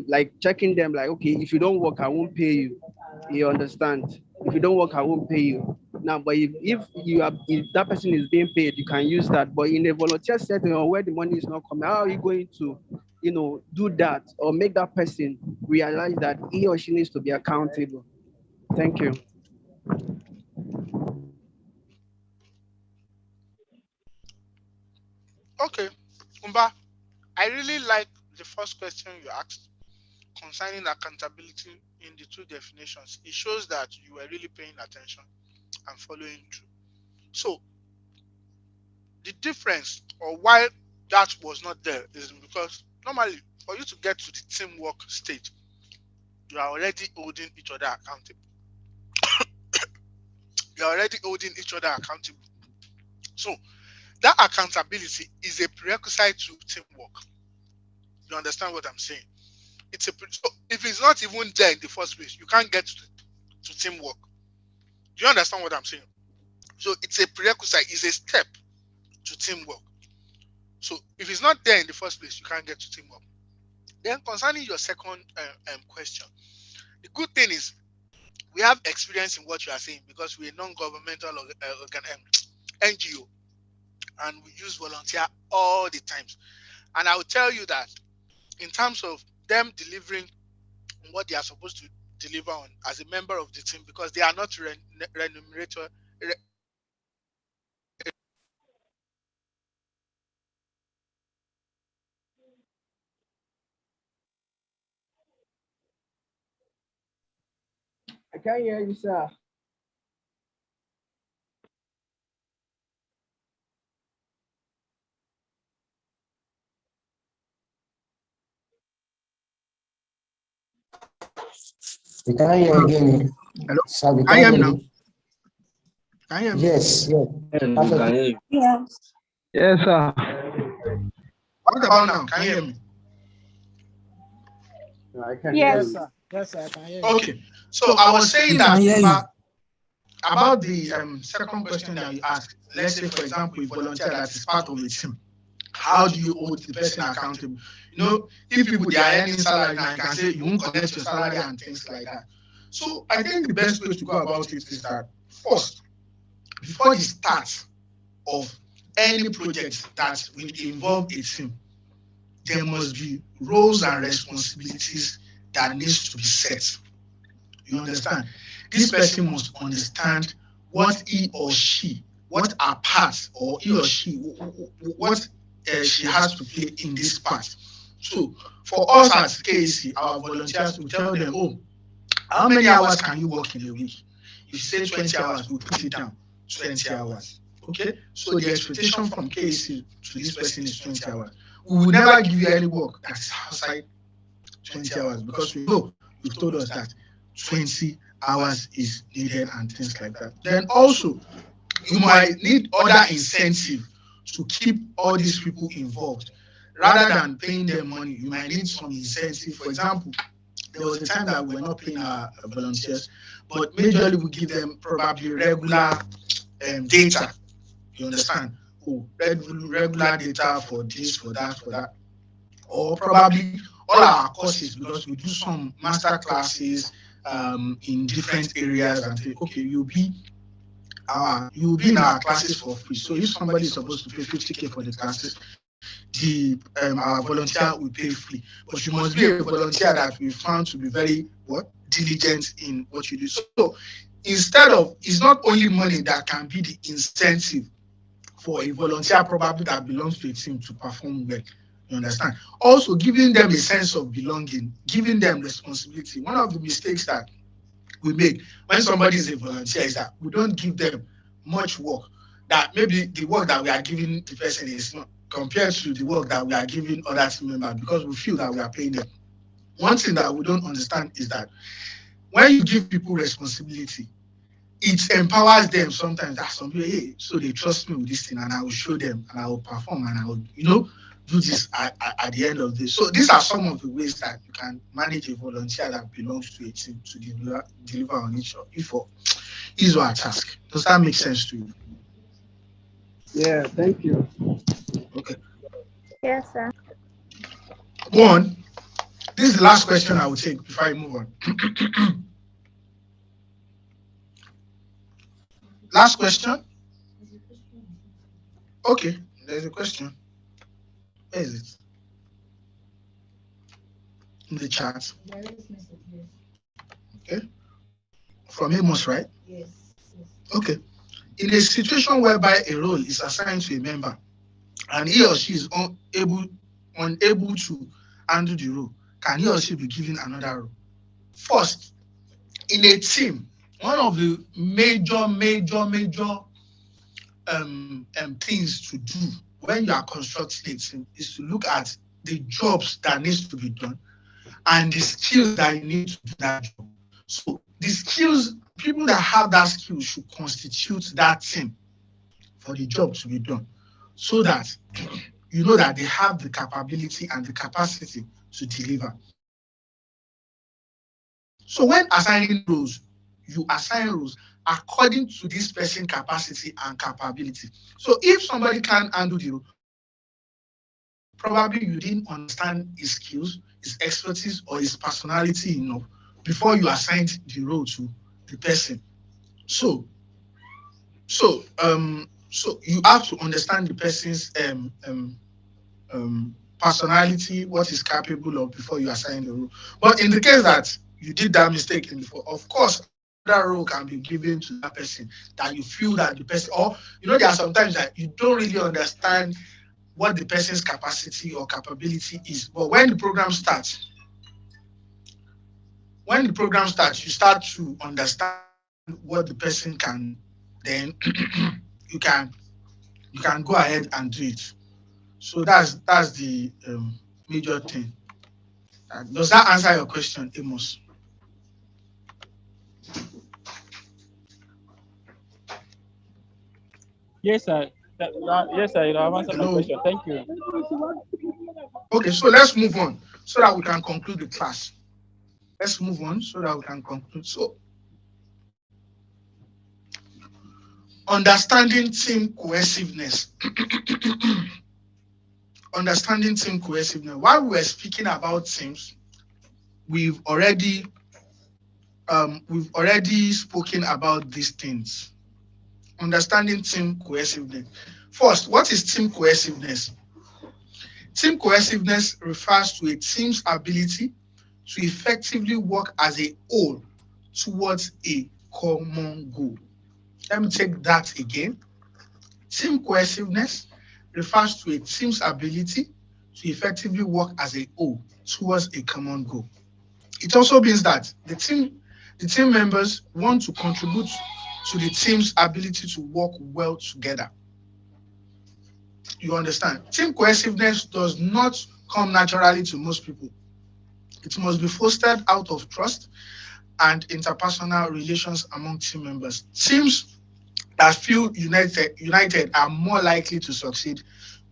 Speaker 9: like checking them, like, okay, if you don't work, I won't pay you. You understand? If you don't work, I won't pay you. Now, but if that person is being paid, you can use that. But in a volunteer setting or where the money is not coming, how are you going to, do that or make that person realize that he or she needs to be accountable. Thank you.
Speaker 1: Okay, Umba, I really like the first question you asked concerning accountability in the two definitions. It shows that you were really paying attention and following through. So the difference or why that was not there is because normally for you to get to the teamwork stage, you are already holding each other accountable. You are already holding each other accountable. So that accountability is a prerequisite to teamwork. You understand what I'm saying? So if it's not even there in the first place, you can't get to teamwork. Do you understand what I'm saying? So it's a prerequisite, it's a step to teamwork. So if it's not there in the first place, you can't get to teamwork. Then concerning your second question, the good thing is we have experience in what you are saying because we're a non-governmental NGO and we use volunteer all the times. And I will tell you that in terms of them delivering what they are supposed to deliver on as a member of the team, because they are not remunerated.
Speaker 9: I can't hear you, sir.
Speaker 13: We can't hear again.
Speaker 9: Hello?
Speaker 13: Sir, we
Speaker 9: Can you
Speaker 13: can't
Speaker 9: hear me
Speaker 13: hear
Speaker 9: now?
Speaker 13: you.
Speaker 9: Can you hear me?
Speaker 13: Yes, yes. Perfectly.
Speaker 6: Yeah.
Speaker 9: Yes, sir. What about now? Can you hear me? I can hear
Speaker 6: Yes.
Speaker 9: you.
Speaker 5: Sir. Yes, sir, I can hear you.
Speaker 1: Okay. So I was saying that
Speaker 9: about the second question that you asked. Let's say, for example, a volunteer that is part of a team. How do you hold the person accountable? You know, if people they are earning salary now, you can say you won't collect your salary and things like that. So I think the best way to go about it is that first, before the start of any project that will involve a team, there must be roles and responsibilities that needs to be set. You understand? This person must understand what he or she, what her part, or he or she, what she has to play in this part. So for us at KEC, our volunteers, we tell them, oh, how many hours can you work in a week? If you say 20 hours, we put it down, 20 hours. Okay? So the expectation from KEC to this person is 20 hours. We will never give you any work that is outside 20 hours because we know you've told us that 20 hours is needed and things like that. Then also, you might need other incentive to keep all these people involved. Rather than paying them money, you might need some incentive. For example, there was a time that we were not paying our volunteers, but majorly we give them probably regular data. You understand? Oh, regular data for this, for that, for that. Or probably all our courses, because we do some master classes in different areas and say, okay, you'll be in our classes for free. So if somebody is supposed to pay 50K for the classes, our volunteer will pay free. But you must be a volunteer that we found to be very diligent in what you do. So instead of, it's not only money that can be the incentive for a volunteer probably that belongs to a team to perform well. You understand? Also giving them a sense of belonging, giving them responsibility. One of the mistakes that we make when somebody is a volunteer is that we don't give them much work. That maybe the work that we are giving the person is not compared to the work that we are giving other team members because we feel that we are paying them. One thing that we don't understand is that when you give people responsibility, it empowers them sometimes. That some people, hey, so they trust me with this thing and I will show them and I will perform and I will, do this at the end of this. So these are some of the ways that you can manage a volunteer that belongs to a team to deliver on each of his or her task. Does that make sense to you? Yeah, thank you.
Speaker 1: Okay.
Speaker 4: Yes, sir.
Speaker 1: Go on. This is the last question I will take before I move on. Last question? Okay, there's a question. Where is it?
Speaker 15: in the chat. Okay. From Amos, right?
Speaker 22: Yes.
Speaker 15: Okay. In a situation whereby a role is assigned to a member and he or she is unable to handle the role, can he or she be given another role? First, in a team, one of the major things to do when you are constructing a team is to look at the jobs that needs to be done and the skills that you need to do that job. So the skills, people that have that skill should constitute that team for the job to be done, so that you know that they have the capability and the capacity to deliver. So when assigning roles, you assign roles according to this person's capacity and capability. So if somebody can't handle the role, probably you didn't understand his skills, his expertise, or his personality enough before you assigned the role to the person. So you have to understand the person's personality, what he's capable of before you assign the role. But in the case that you did that mistake before, of course, that role can be given to that person that you feel that the person, or there are sometimes that you don't really understand what the person's capacity or capability is. But when the program starts, you start to understand what the person can, then you can go ahead and do it. So that's the major thing. Does that answer your question, Amos?
Speaker 12: Yes, sir. Yes, sir. I've answered my question. Thank you.
Speaker 15: Okay, so let's move on so that we can conclude the class. Let's move on so that we can conclude. So, understanding team cohesiveness. Understanding team cohesiveness. While we were speaking about teams, we've already spoken about these things. Understanding team cohesiveness. First, what is team cohesiveness? Team cohesiveness refers to a team's ability to effectively work as a whole towards a common goal. Let me take that again. Team cohesiveness refers to a team's ability to effectively work as a whole towards a common goal. It also means that the team members want to contribute to the team's ability to work well together. You understand? Team cohesiveness does not come naturally to most people. It must be fostered out of trust and interpersonal relations among team members. Teams that feel united are more likely to succeed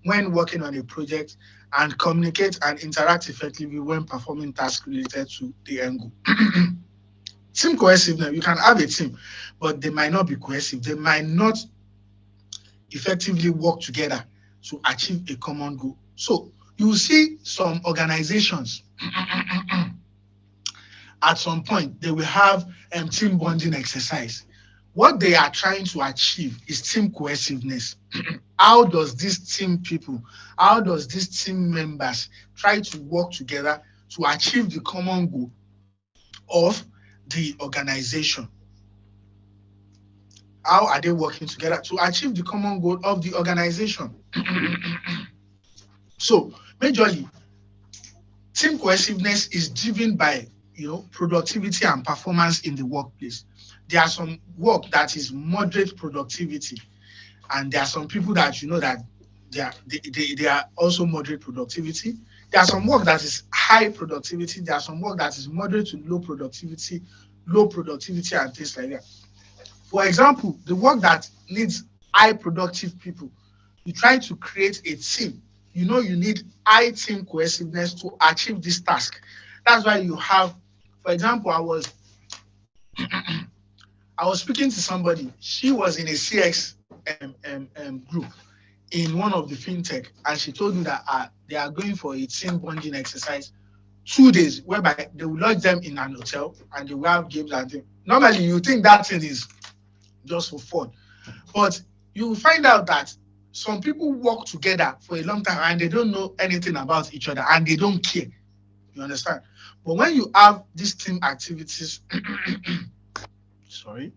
Speaker 15: when working on a project and communicate and interact effectively when performing tasks related to the end goal. Team cohesiveness, you can have a team, but they might not be cohesive. They might not effectively work together to achieve a common goal. So you will see some organizations at some point, they will have team bonding exercise. What they are trying to achieve is team cohesiveness. How does these team members try to work together to achieve the common goal of the organization? How are they working together to achieve the common goal of the organization? So, majorly, team cohesiveness is driven by productivity and performance in the workplace. There are some work that is moderate productivity, and there are some people that that they are also moderate productivity. There are some work that is high productivity. There are some work that is moderate to low productivity, and things like that. For example, the work that needs high productive people, you try to create a team. You need high team cohesiveness to achieve this task. That's why you have, for example, I was speaking to somebody. She was in a CX group in one of the fintech, and she told me that they are going for a team bonding exercise 2 days, whereby they will lodge them in an hotel and they will have games and things. Normally, you think that thing is just for fun, but you will find out that some people work together for a long time and they don't know anything about each other and they don't care. You understand? But when you have these team activities, sorry,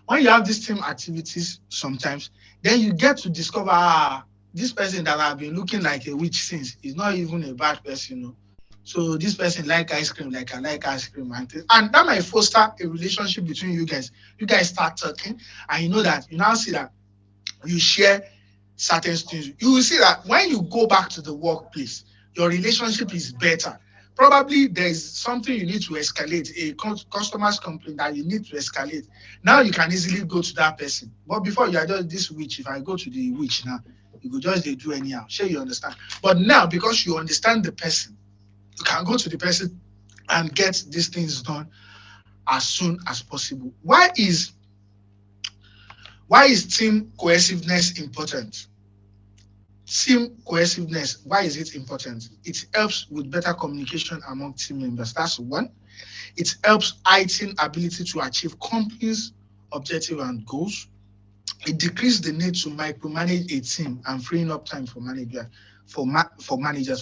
Speaker 15: when you have these team activities sometimes, then you get to discover this person that I've been looking like a witch since is not even a bad person. You know? So this person like ice cream, like I like ice cream, and that might foster a relationship between you guys. You guys start talking, and you know that you now see that you share certain things. You will see that when you go back to the workplace, your relationship is better. Probably there is something you need to escalate, a customer's complaint that you need to escalate. Now you can easily go to that person. But before you are just this witch, if I go to the witch now, you go just they do anyhow. Sure, you understand. But now because you understand the person, you can go to the person and get these things done as soon as possible. Why is team cohesiveness important? Team cohesiveness, why is it important? It helps with better communication among team members. That's one. It helps heighten ability to achieve company's objective and goals. It decreases the need to micromanage a team and freeing up time for managers.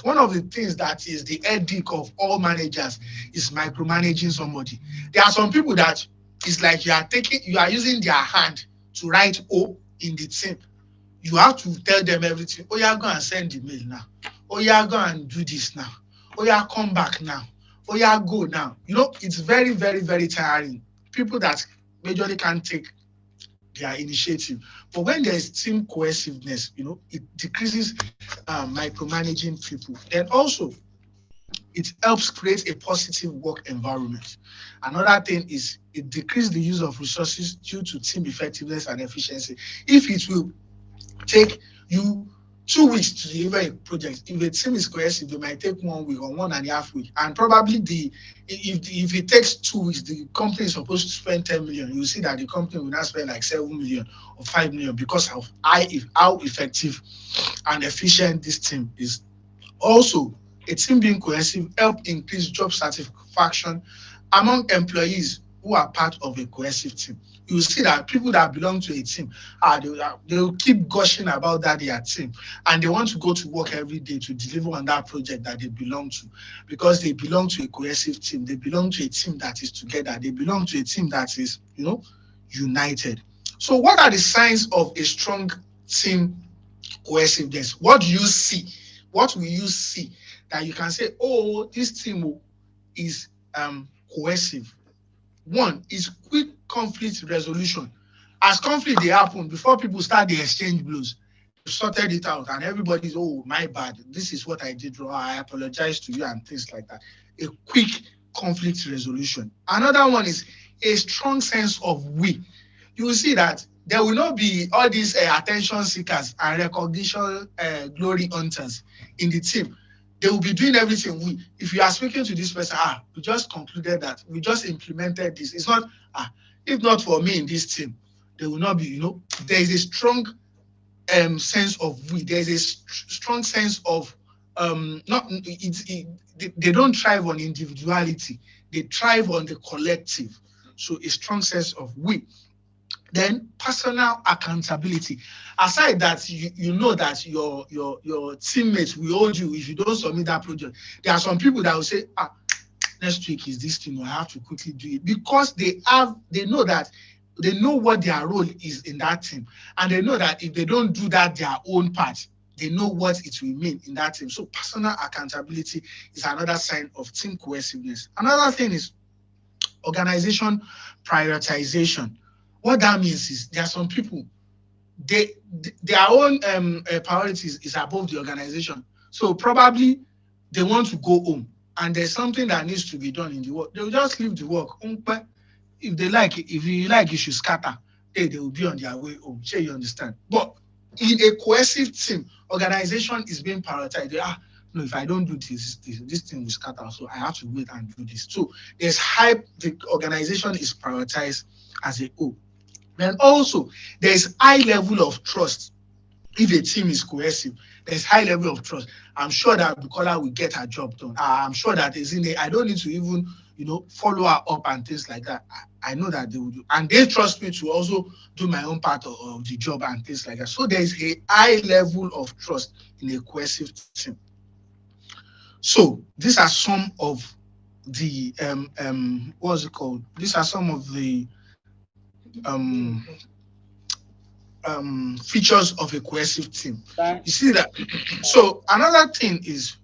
Speaker 15: One of the things that is the headache of all managers is micromanaging somebody. There are some people that it's like you are using their hand to write O in the team. You have to tell them everything. Oh, yeah, go and send the mail now. Oh, yeah, go and do this now. Oh, yeah, come back now. Oh, yeah, go now. You know, it's very, very, very tiring. People that majorly can't take their initiative. But when there's team cohesiveness, you know, it decreases micromanaging people. Then also, it helps create a positive work environment. Another thing is it decreases the use of resources due to team effectiveness and efficiency. If it will take you 2 weeks to deliver a project, if a team is cohesive, it might take 1 week or 1.5 weeks. And probably if it takes 2 weeks, the company is supposed to spend 10 million. You see that the company will not spend like 7 million or 5 million because of how effective and efficient this team is. Also, a team being cohesive help increase job satisfaction among employees who are part of a cohesive team. You will see that people that belong to a team, they will keep gushing about that their team, and they want to go to work every day to deliver on that project that they belong to, because they belong to a cohesive team. They belong to a team that is together. They belong to a team that is, united. So, what are the signs of a strong team cohesiveness? What do you see? What will you see that you can say, oh, this team is cohesive? One is quick conflict resolution. As conflict they happen, before people start the exchange blows, they've sorted it out and everybody's, oh, my bad. This is what I did wrong. I apologize to you and things like that. A quick conflict resolution. Another one is a strong sense of we. You will see that there will not be all these attention seekers and recognition glory hunters in the team. They will be doing everything. If you are speaking to this person, we just concluded that, we just implemented this. It's not, if not for me in this team, they will not be, there is a strong sense of we. There is a strong sense of, they don't thrive on individuality. They thrive on the collective. So a strong sense of we. Then personal accountability. Aside that, you know that your teammates will hold you if you don't submit that project. There are some people that will say, next week is this thing, I have to quickly do it, because they know that they know what their role is in that team, and they know that if they don't do that their own part, they know what it will mean in that team. So personal accountability is another sign of team cohesiveness. Another thing is organization prioritization. What that means is there are some people, their own priorities is above the organization. So probably they want to go home and there's something that needs to be done in the work. They will just leave the work. If they like, if you like, you should scatter. They will be on their way home. Sure, you understand. But in a cohesive team, organization is being prioritized. No, if I don't do this thing will scatter. So I have to wait and do this. So there's hype. The organization is prioritized as a whole. Then also, there's high level of trust. If a team is cohesive, there's high level of trust. I'm sure that Bukola will get her job done. I'm sure that I don't need to even, follow her up and things like that. I know that they will do. And they trust me to also do my own part of the job and things like that. So there's a high level of trust in a cohesive team. So these are some of the what's it called? These are some of the um, features of a cohesive team. You see that? So another thing is,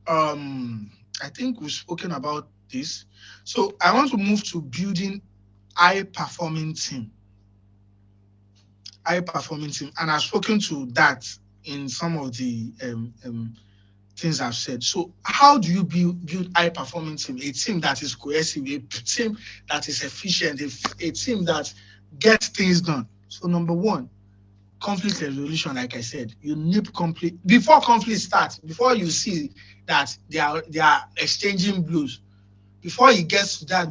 Speaker 15: I think we've spoken about this. So I want to move to building high-performing team. High-performing team, and I've spoken to that in some of the things I've said. So how do you build high-performing team? A team that is cohesive, a team that is efficient, a team that gets things done. So number one, conflict resolution. Like I said, you need conflict before conflict starts. Before you see that they are exchanging blows. Before he gets to that,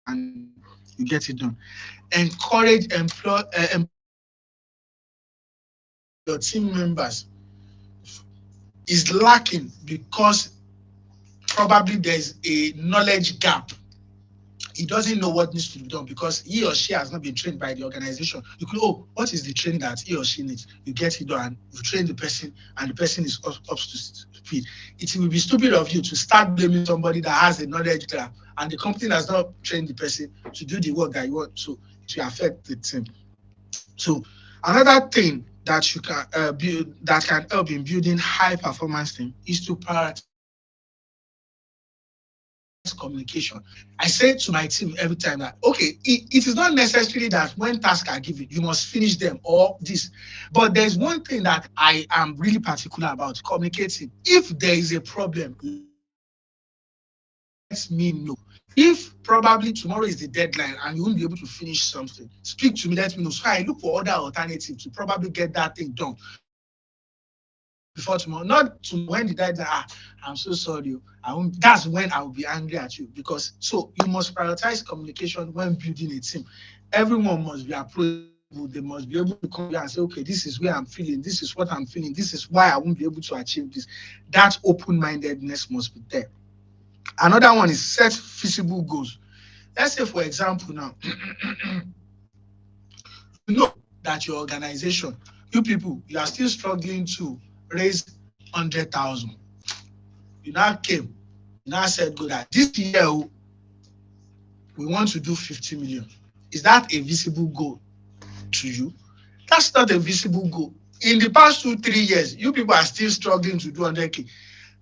Speaker 15: and you get it done. Encourage your team members is lacking because probably there's a knowledge gap. He doesn't know what needs to be done because he or she has not been trained by the organization. You could, oh, what is the training that he or she needs? You get it done, and you train the person, and the person is up to speed. It will be stupid of you to start blaming somebody that has a knowledge gap, and the company has not trained the person to do the work that you want. So it will affect the team. So another thing that you can build that can help in building high performance team is to prioritize communication. I say to my team every time that, okay, it is not necessarily that when tasks are given, you must finish them or this. But there's one thing that I am really particular about communicating. If there is a problem, let me know. If probably tomorrow is the deadline and you won't be able to finish something, speak to me, let me know. So I look for other alternatives to probably get that thing done before tomorrow. Not to when the deadline, I'm so sorry. I won't, that's when I will be angry at you. Because so you must prioritize communication when building a team. Everyone must be approachable. They must be able to come here and say, okay, this is where I'm feeling, this is what I'm feeling, this is why I won't be able to achieve this. That open-mindedness must be there. Another one is set feasible goals. Let's say, for example, now, you know that your organization, you people, you are still struggling to raise 100,000. You now came, you now said, go that this year we want to do 50 million. Is that a visible goal to you? That's not a visible goal. In the past 2-3 years, you people are still struggling to do 100K.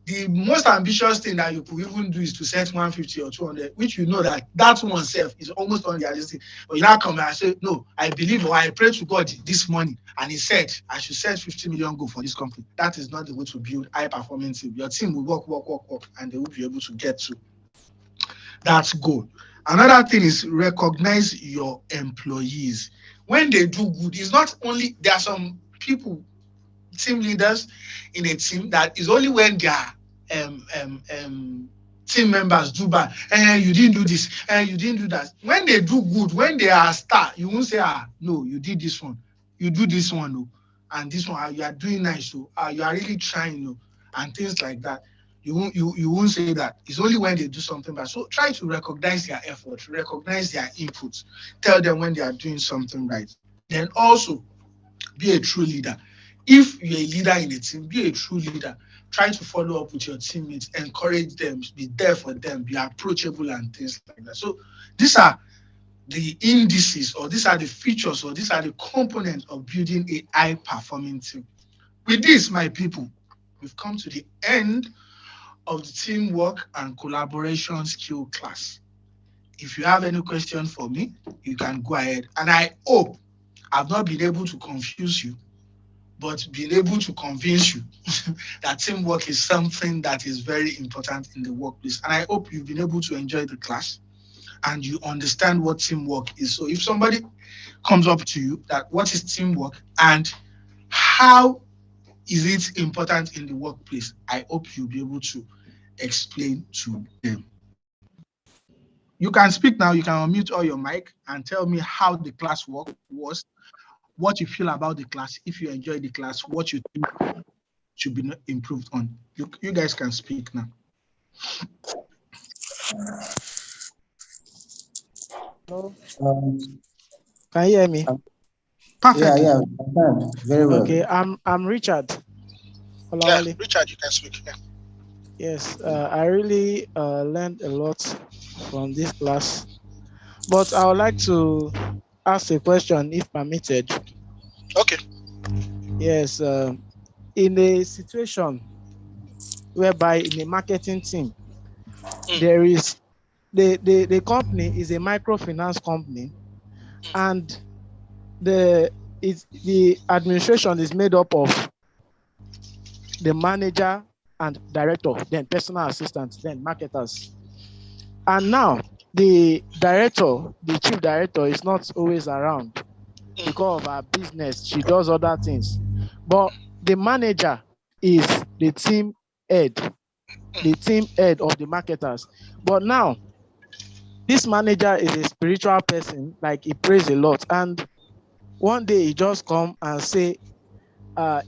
Speaker 15: The most ambitious thing that you could even do is to set 150 or 200, which you know that one self is almost unrealistic. But you now come and say, no, I believe or I pray to God this morning, and he said I should set 50 million goal for this company. That is not the way to build high performing team. Your team will work, and they will be able to get to that goal. Another thing is recognize your employees. When they do good, it's not only, there are some people, team leaders in a team, that is only when their team members do bad. You didn't do this, you didn't do that. When they do good, when they are a star, you won't say, no, you did this one, you do this one, no, and this one, you are doing nice, so you are really trying, no, and things like that. You won't say that. It's only when they do something bad. So try to recognize their effort, recognize their inputs, tell them when they are doing something right. Then also be a true leader. If you're a leader in a team, be a true leader. Try to follow up with your teammates, encourage them, be there for them, be approachable and things like that. So these are the indices, or these are the features, or these are the components of building a high-performing team. With this, my people, we've come to the end of the teamwork and collaboration skill class. If you have any question for me, you can go ahead. And I hope I've not been able to confuse you, but being able to convince you that teamwork is something that is very important in the workplace. And I hope you've been able to enjoy the class and you understand what teamwork is. So if somebody comes up to you that what is teamwork and how is it important in the workplace, I hope you'll be able to explain to them. You can speak now, you can unmute all your mic and tell me how the class was, what you feel about the class, if you enjoyed the class, what you think should be improved on. You guys can speak now.
Speaker 5: Can you hear me?
Speaker 15: Perfectly.
Speaker 2: Yeah, very well.
Speaker 5: Okay, I'm Richard
Speaker 1: Yeah,
Speaker 5: Olawale.
Speaker 1: Richard, you can speak. Yeah.
Speaker 5: Yes, I really learned a lot from this class, but I would like to ask a question, if permitted.
Speaker 1: Okay.
Speaker 5: Yes, in a situation whereby in a marketing team, there is the company is a microfinance company, and the administration is made up of the manager and director, then personal assistants, then marketers. And now the director, the chief director, is not always around because of her business. She does other things. But the manager is head, the team head of the marketers. But now this manager is a spiritual person, like he prays a lot. And one day he just come and say,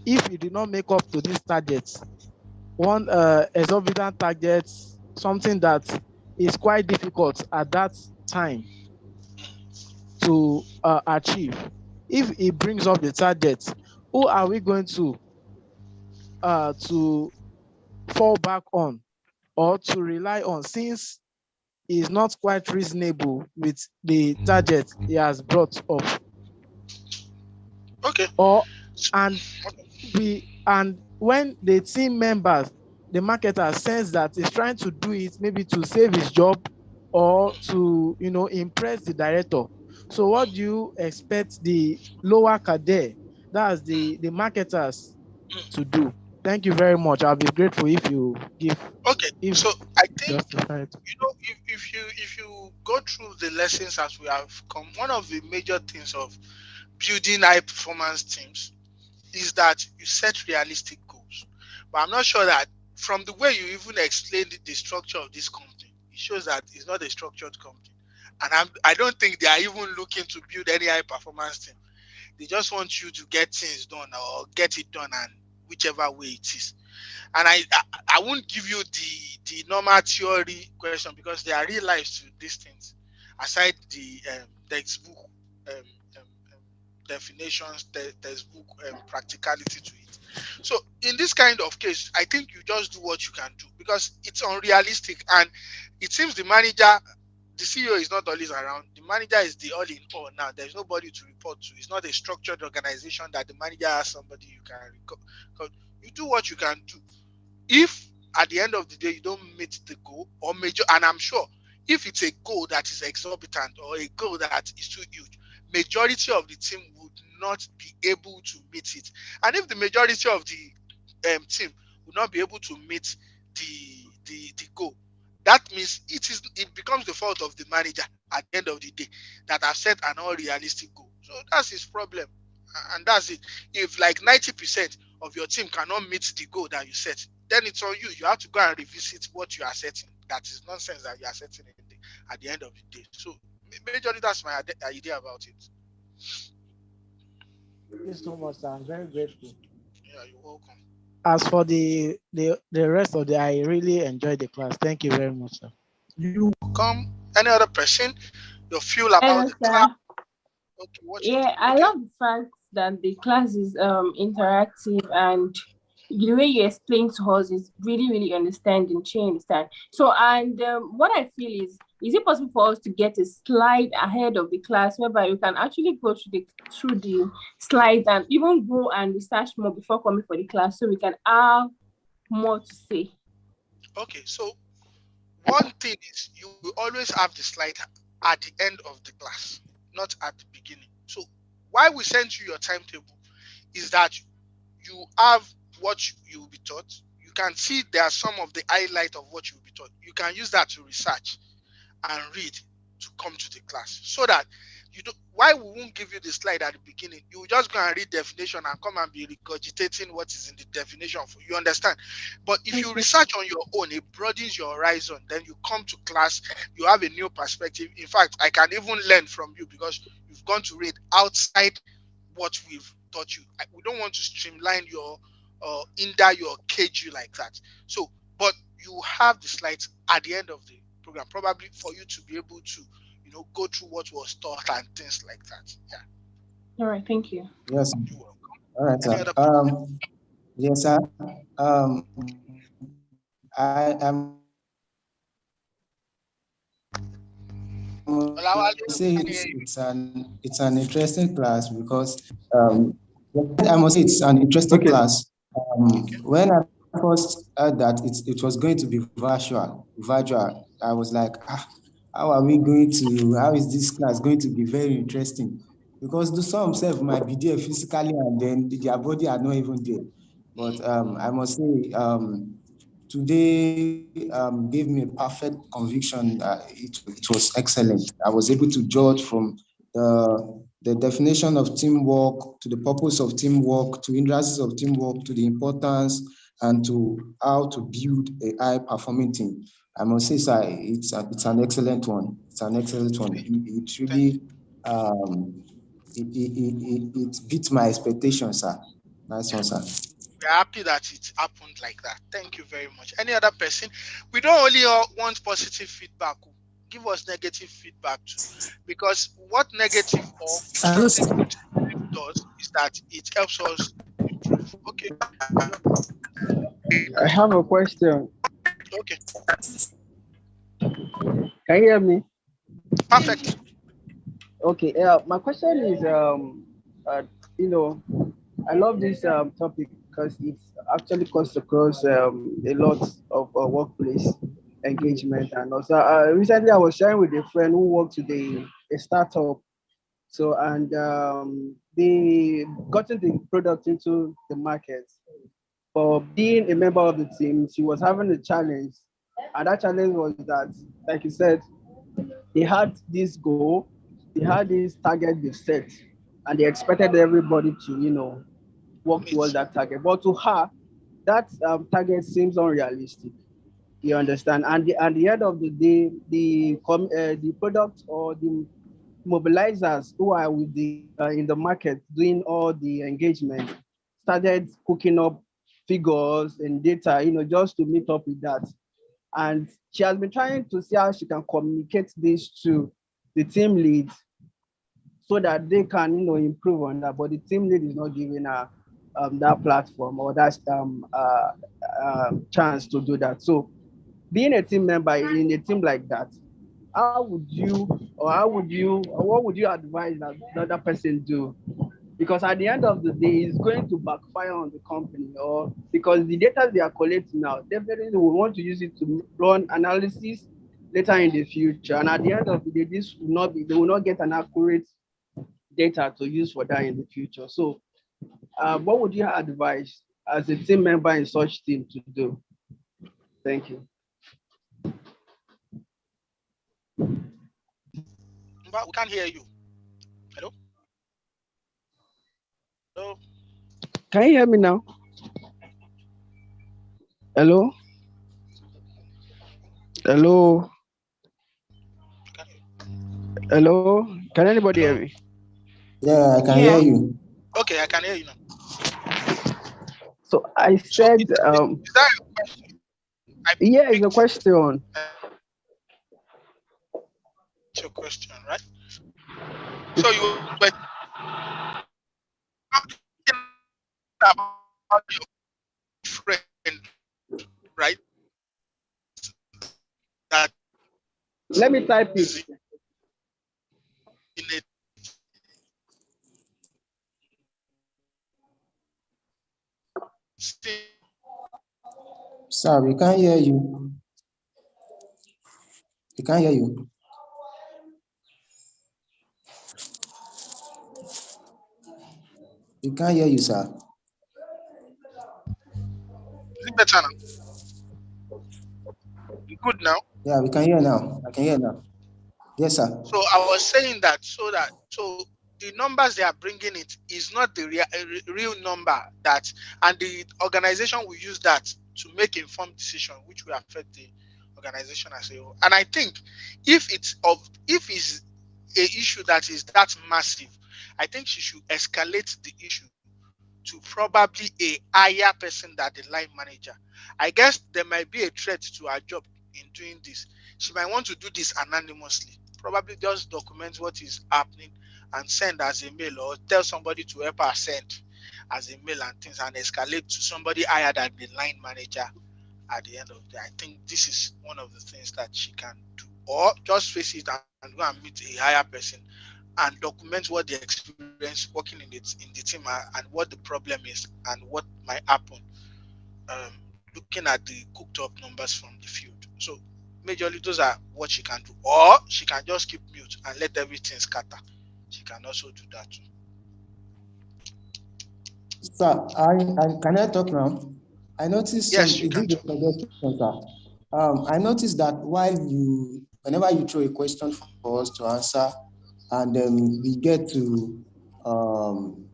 Speaker 5: if you did not make up to these targets, one exorbitant target, something that is quite difficult at that time to achieve. If he brings up the target, who are we going to fall back on or to rely on, since he is not quite reasonable with the target he has brought up?
Speaker 1: Okay.
Speaker 5: Or and when the team members, the marketer, sense that he's trying to do it maybe to save his job or to impress the director. So what do you expect the lower cadre, that's the marketers, to do? Thank you very much. I'll be grateful if you give,
Speaker 1: Okay.
Speaker 5: if
Speaker 1: So I think,
Speaker 5: justified.
Speaker 1: if you go through the lessons as we have come, one of the major things of building high performance teams is that you set realistic goals. But I'm not sure that from the way you even explained the structure of this company, it shows that it's not a structured company. And I don't think they are even looking to build any high performance team. They just want you to get things done or get it done, and whichever way it is. And I won't give you the normal theory question, because there are real lives to these things aside the textbook um, um, um, definitions, textbook practicality to it. So in this kind of case, I think you just do what you can do, because it's unrealistic, and it seems the CEO is not always around. The manager is the all in all now. There's nobody to report to. It's not a structured organization that the manager has somebody you can record. You do what you can do. If at the end of the day you don't meet the goal, or major, and I'm sure if it's a goal that is exorbitant or a goal that is too huge, majority of the team would not be able to meet it. And if the majority of the team would not be able to meet the goal, that means it becomes the fault of the manager at the end of the day, that have set an unrealistic goal. So that's his problem, and that's it. If like 90% of your team cannot meet the goal that you set, then it's on you. You have to go and revisit what you are setting. That is nonsense that you are setting at the end of the day. So majorly that's my idea about it.
Speaker 5: Thank you so much, sir. I'm very grateful.
Speaker 1: Yeah, you're welcome.
Speaker 5: As for the rest of I really enjoyed the class. Thank you very much, sir.
Speaker 1: You welcome. Any other person? Your feel about
Speaker 6: Hello,
Speaker 1: the class?
Speaker 6: sir.
Speaker 1: Okay, what you
Speaker 6: Yeah,
Speaker 1: think?
Speaker 6: I
Speaker 1: Okay.
Speaker 6: love the fact that the class is interactive, and the way you explain to us is really, really understanding. She understand. So, and what I feel is it possible for us to get a slide ahead of the class whereby you can actually go through the slides and even go and research more before coming for the class, so we can have more to say?
Speaker 1: Okay, so one thing is you will always have the slide at the end of the class, not at the beginning. So why we send you your timetable is that you have what you will be taught. You can see there are some of the highlight of what you will be taught. You can use that to research and read to come to the class, so that you don't. Why we won't give you the slide at the beginning? You will just go and read definition and come and be regurgitating what is in the definition for you. Understand? But if you research on your own, it broadens your horizon. Then you come to class, you have a new perspective. In fact, I can even learn from you, because you've gone to read outside what we've taught you. We don't want to streamline your hinder your cage you like that. So, but you have the slides at the end of the program, probably for you to be able to, go through what was taught and things like that. Yeah.
Speaker 6: All right, thank you.
Speaker 2: Yes. All right,
Speaker 1: Any
Speaker 2: sir.
Speaker 1: other
Speaker 2: Yes, sir. I say it's an interesting class because I must say it's an interesting class. When I first heard that it was going to be virtual, I was like, how are we going to? How is this class going to be very interesting? Because the some self might be there physically and then their body are not even there. But I must say today gave me a perfect conviction. It was excellent. I was able to judge from the definition of teamwork to the purpose of teamwork to hindrances of teamwork to the importance and to how to build a high performing team. I must say, sir, it's an excellent one. It's an excellent one. It really it beats my expectations, sir. Nice one, sir.
Speaker 1: We're happy that it happened like that. Thank you very much. Any other person? We don't only want positive feedback. Give us negative feedback too, because what negative or constructive criticism does is that it helps us improve. Okay.
Speaker 9: I have a question.
Speaker 1: Okay.
Speaker 9: Can you hear me?
Speaker 1: Perfect.
Speaker 9: Okay. My question is, you know, I love this topic because it actually cuts across a lot of workplace engagement, and also recently I was sharing with a friend who works with a startup. So and they gotten the product into the market. For being a member of the team, she was having a challenge, and that challenge was that, like you said, they had this goal, they had this target they set, and they expected everybody to, work towards that target. But to her, that target seems unrealistic. You understand? And at the end of the day, the product or the mobilizers who are with the in the market doing all the engagement started cooking up figures and data, just to meet up with that. And she has been trying to see how she can communicate this to the team lead so that they can, improve on that. But the team lead is not giving her that platform or that chance to do that. So being a team member in a team like that, how would you, or what would you advise that the other person do? Because at the end of the day, it's going to backfire on the company, or because the data they are collecting now, definitely we want to use it to run analysis later in the future. And at the end of the day, they will not get an accurate data to use for that in the future. So, what would you advise as a team member in such team to do? Thank you.
Speaker 1: But we can't hear you. Hello? Hello?
Speaker 9: Can you hear me now? Hello? Hello? Hello? Can anybody hear me?
Speaker 2: Yeah, I can hear you.
Speaker 1: Okay, I can hear you now.
Speaker 9: So I said,
Speaker 1: is that your question?
Speaker 9: Yeah, it's a question.
Speaker 1: It's your question, right? So you were talking about your friend, right? That
Speaker 9: let me type it.
Speaker 1: In a
Speaker 2: Sir, we can't hear you. We can't hear you. We can't hear you, sir.
Speaker 1: Is it better now? You good now?
Speaker 2: Yeah, we can hear now. I can hear now. Yes, sir.
Speaker 1: So I was saying that so the numbers they are bringing it is not the real number that, and the organization will use that to make informed decision, which will affect the organization as a whole. And I think if it's a issue that is that massive, I think she should escalate the issue to probably a higher person than the line manager. I guess there might be a threat to her job in doing this. She might want to do this anonymously, probably just document what is happening and send as a mail, or tell somebody to help her send as a mail and things, and escalate to somebody higher than the line manager at the end of the day. I think this is one of the things that she can do. Or just face it and go and meet a higher person and document what the experience working in the team are, and what the problem is and what might happen. Looking at the cooked up numbers from the field. So majorly those are what she can do. Or she can just keep mute and let everything scatter. She can also do that too.
Speaker 2: Sir, I can I talk now? I noticed
Speaker 1: Yes,
Speaker 2: some
Speaker 1: you can
Speaker 2: this
Speaker 1: talk.
Speaker 2: suggestion, sir. I noticed that whenever you throw a question for us to answer, and we get to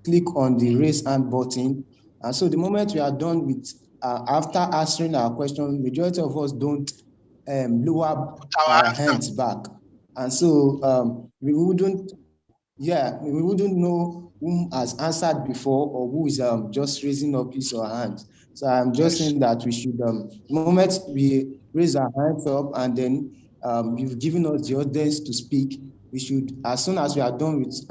Speaker 2: click on the raise hand button, and so the moment we are done with after answering our question, majority of us don't lower our hands back, and so we wouldn't we wouldn't know who has answered before or who is just raising up his or her hand. So I'm just saying that we should, the moment we raise our hands up and then you've given us the audience to speak, we should, as soon as we are done with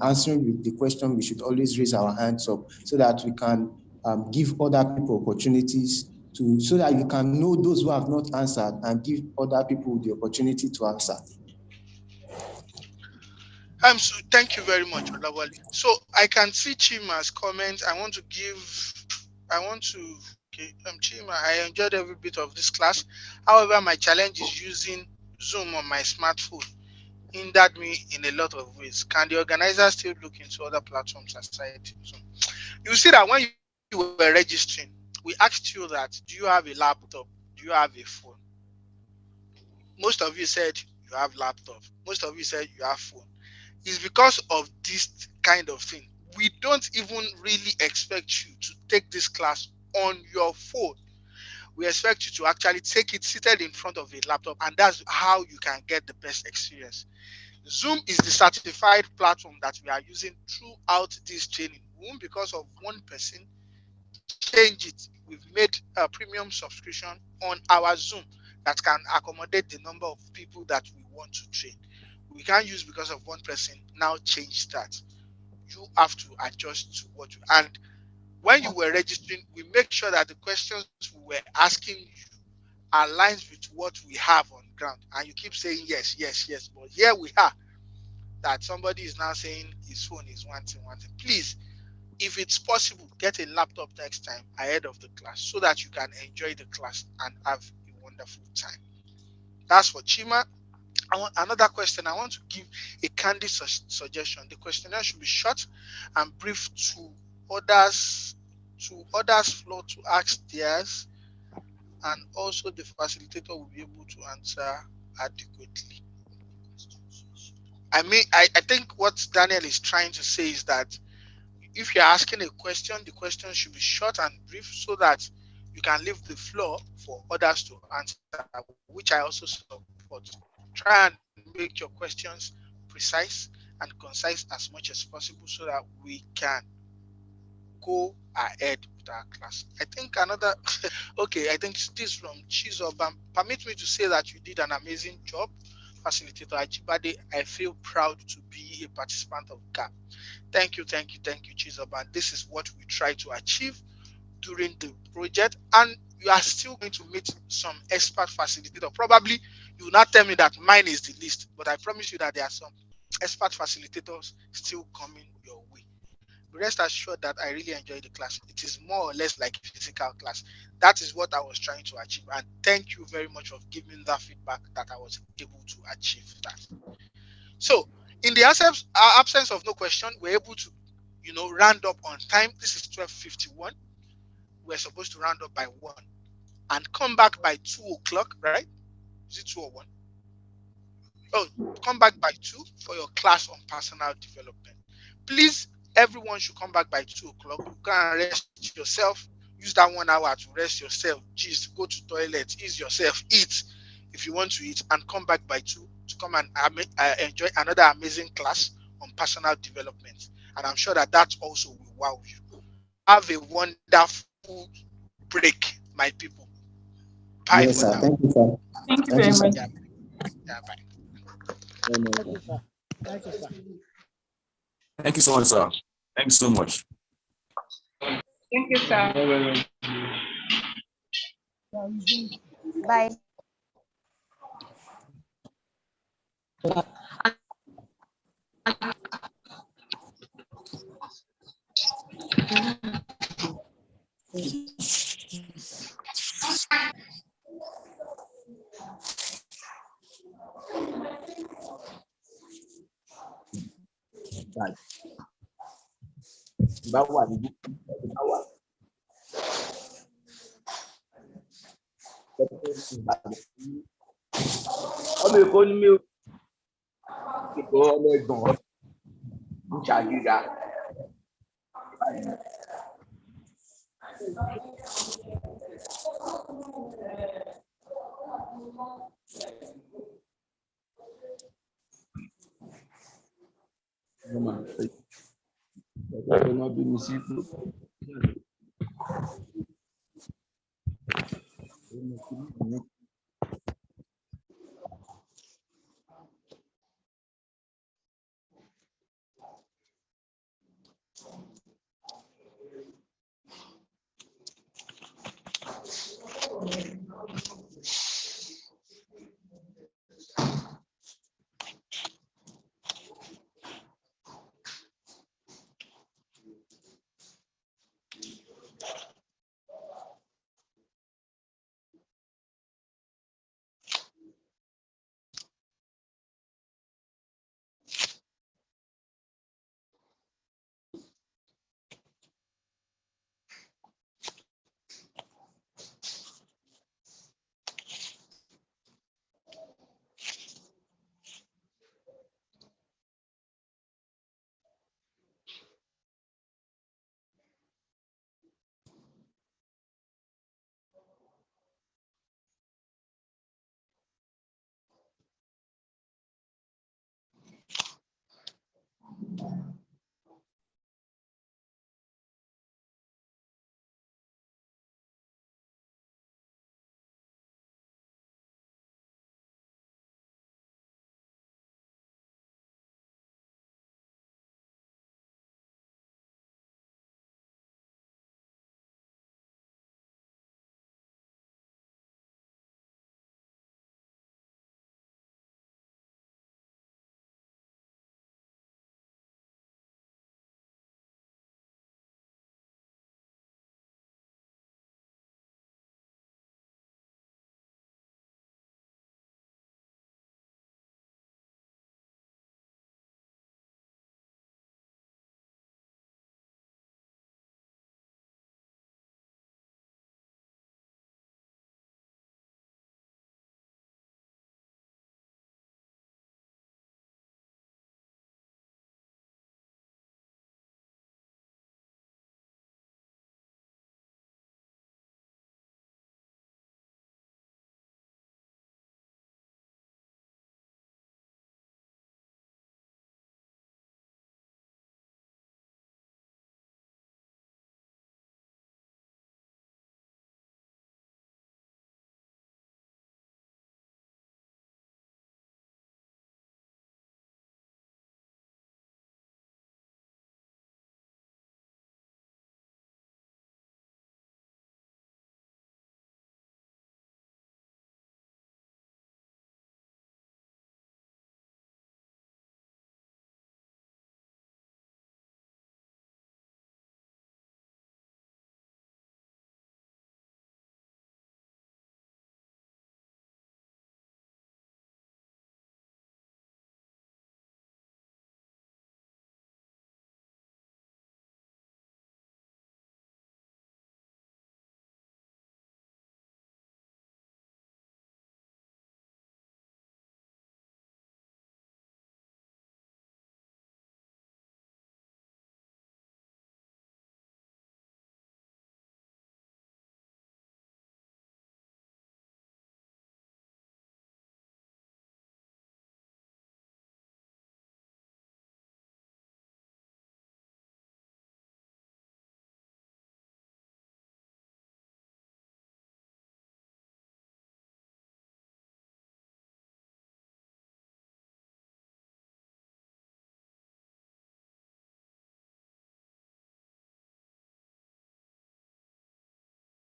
Speaker 2: answering with the question, we should always raise our hands up so that we can give other people opportunities to, so that you can know those who have not answered and give other people the opportunity to answer.
Speaker 1: So thank you very much, Olawale. So I can see Chima's comment. I want to, okay, Chima, I enjoyed every bit of this class. However, my challenge is using Zoom on my smartphone. Hindered me in a lot of ways. Can the organizer still look into other platforms aside Zoom? You see that when you were registering, we asked you that, do you have a laptop? Do you have a phone? Most of you said you have laptop. Most of you said you have phone. Is because of this kind of thing. We don't even really expect you to take this class on your phone. We expect you to actually take it seated in front of a laptop, and that's how you can get the best experience. Zoom is the certified platform that we are using throughout this training. Because of one person, change it. We've made a premium subscription on our Zoom that can accommodate the number of people that we want to train. We can't use because of one person. Now change that. You have to adjust to what you, and when you were registering, we make sure that the questions we were asking you aligns with what we have on ground. And you keep saying yes, yes, yes. But here we are, that somebody is now saying his phone is wanting. Please, if it's possible, get a laptop next time ahead of the class so that you can enjoy the class and have a wonderful time. That's for Chima. Another question. I want to give a candid suggestion. The questionnaire should be short and brief to others. Floor to ask theirs, and also the facilitator will be able to answer adequately. I think what Daniel is trying to say is that if you're asking a question, the question should be short and brief so that you can leave the floor for others to answer, which I also support. Try and make your questions precise and concise as much as possible so that we can go ahead with our class. I think another okay, I think this from Chizoban. Permit me to say that you did an amazing job, Facilitator Ajibade. I feel proud to be a participant of GAP. Thank you, Chizoban. This is what we try to achieve during the project, and you are still going to meet some expert facilitator. Probably you will not tell me that mine is the least, but I promise you that there are some expert facilitators still coming your way. Rest assured that I really enjoyed the class. It is more or less like a physical class. That is what I was trying to achieve. And thank you very much for giving that feedback that I was able to achieve that. So in the absence of no question, we're able to, round up on time. This is 12:51. We're supposed to round up by 1 and come back by 2 o'clock, right? Is it 2 or 1? Oh, come back by 2 for your class on personal development. Please, everyone should come back by 2 o'clock. Go and rest yourself. Use that 1 hour to rest yourself. Just go to toilet, ease yourself, eat if you want to eat, and come back by 2 to come and enjoy another amazing class on personal development. And I'm sure that also will wow you. Have a wonderful break, my people. Bye for
Speaker 2: Yes,
Speaker 1: now.
Speaker 2: sir. Thank you, sir.
Speaker 6: Thank you
Speaker 2: Thank
Speaker 6: very
Speaker 2: you, sir.
Speaker 6: much.
Speaker 1: Yeah, bye.
Speaker 5: Thank you, sir. Thank you, sir.
Speaker 7: Thank you so much, sir. Thank you so much.
Speaker 6: Thank you, sir.
Speaker 11: Bye.
Speaker 17: Báwo ni báwo? Ọmọ Èkó ni mí o. Èkó ọmọ ẹ̀gbọ́n ń ṣàgíga. Ọmọ bí mi sí kú.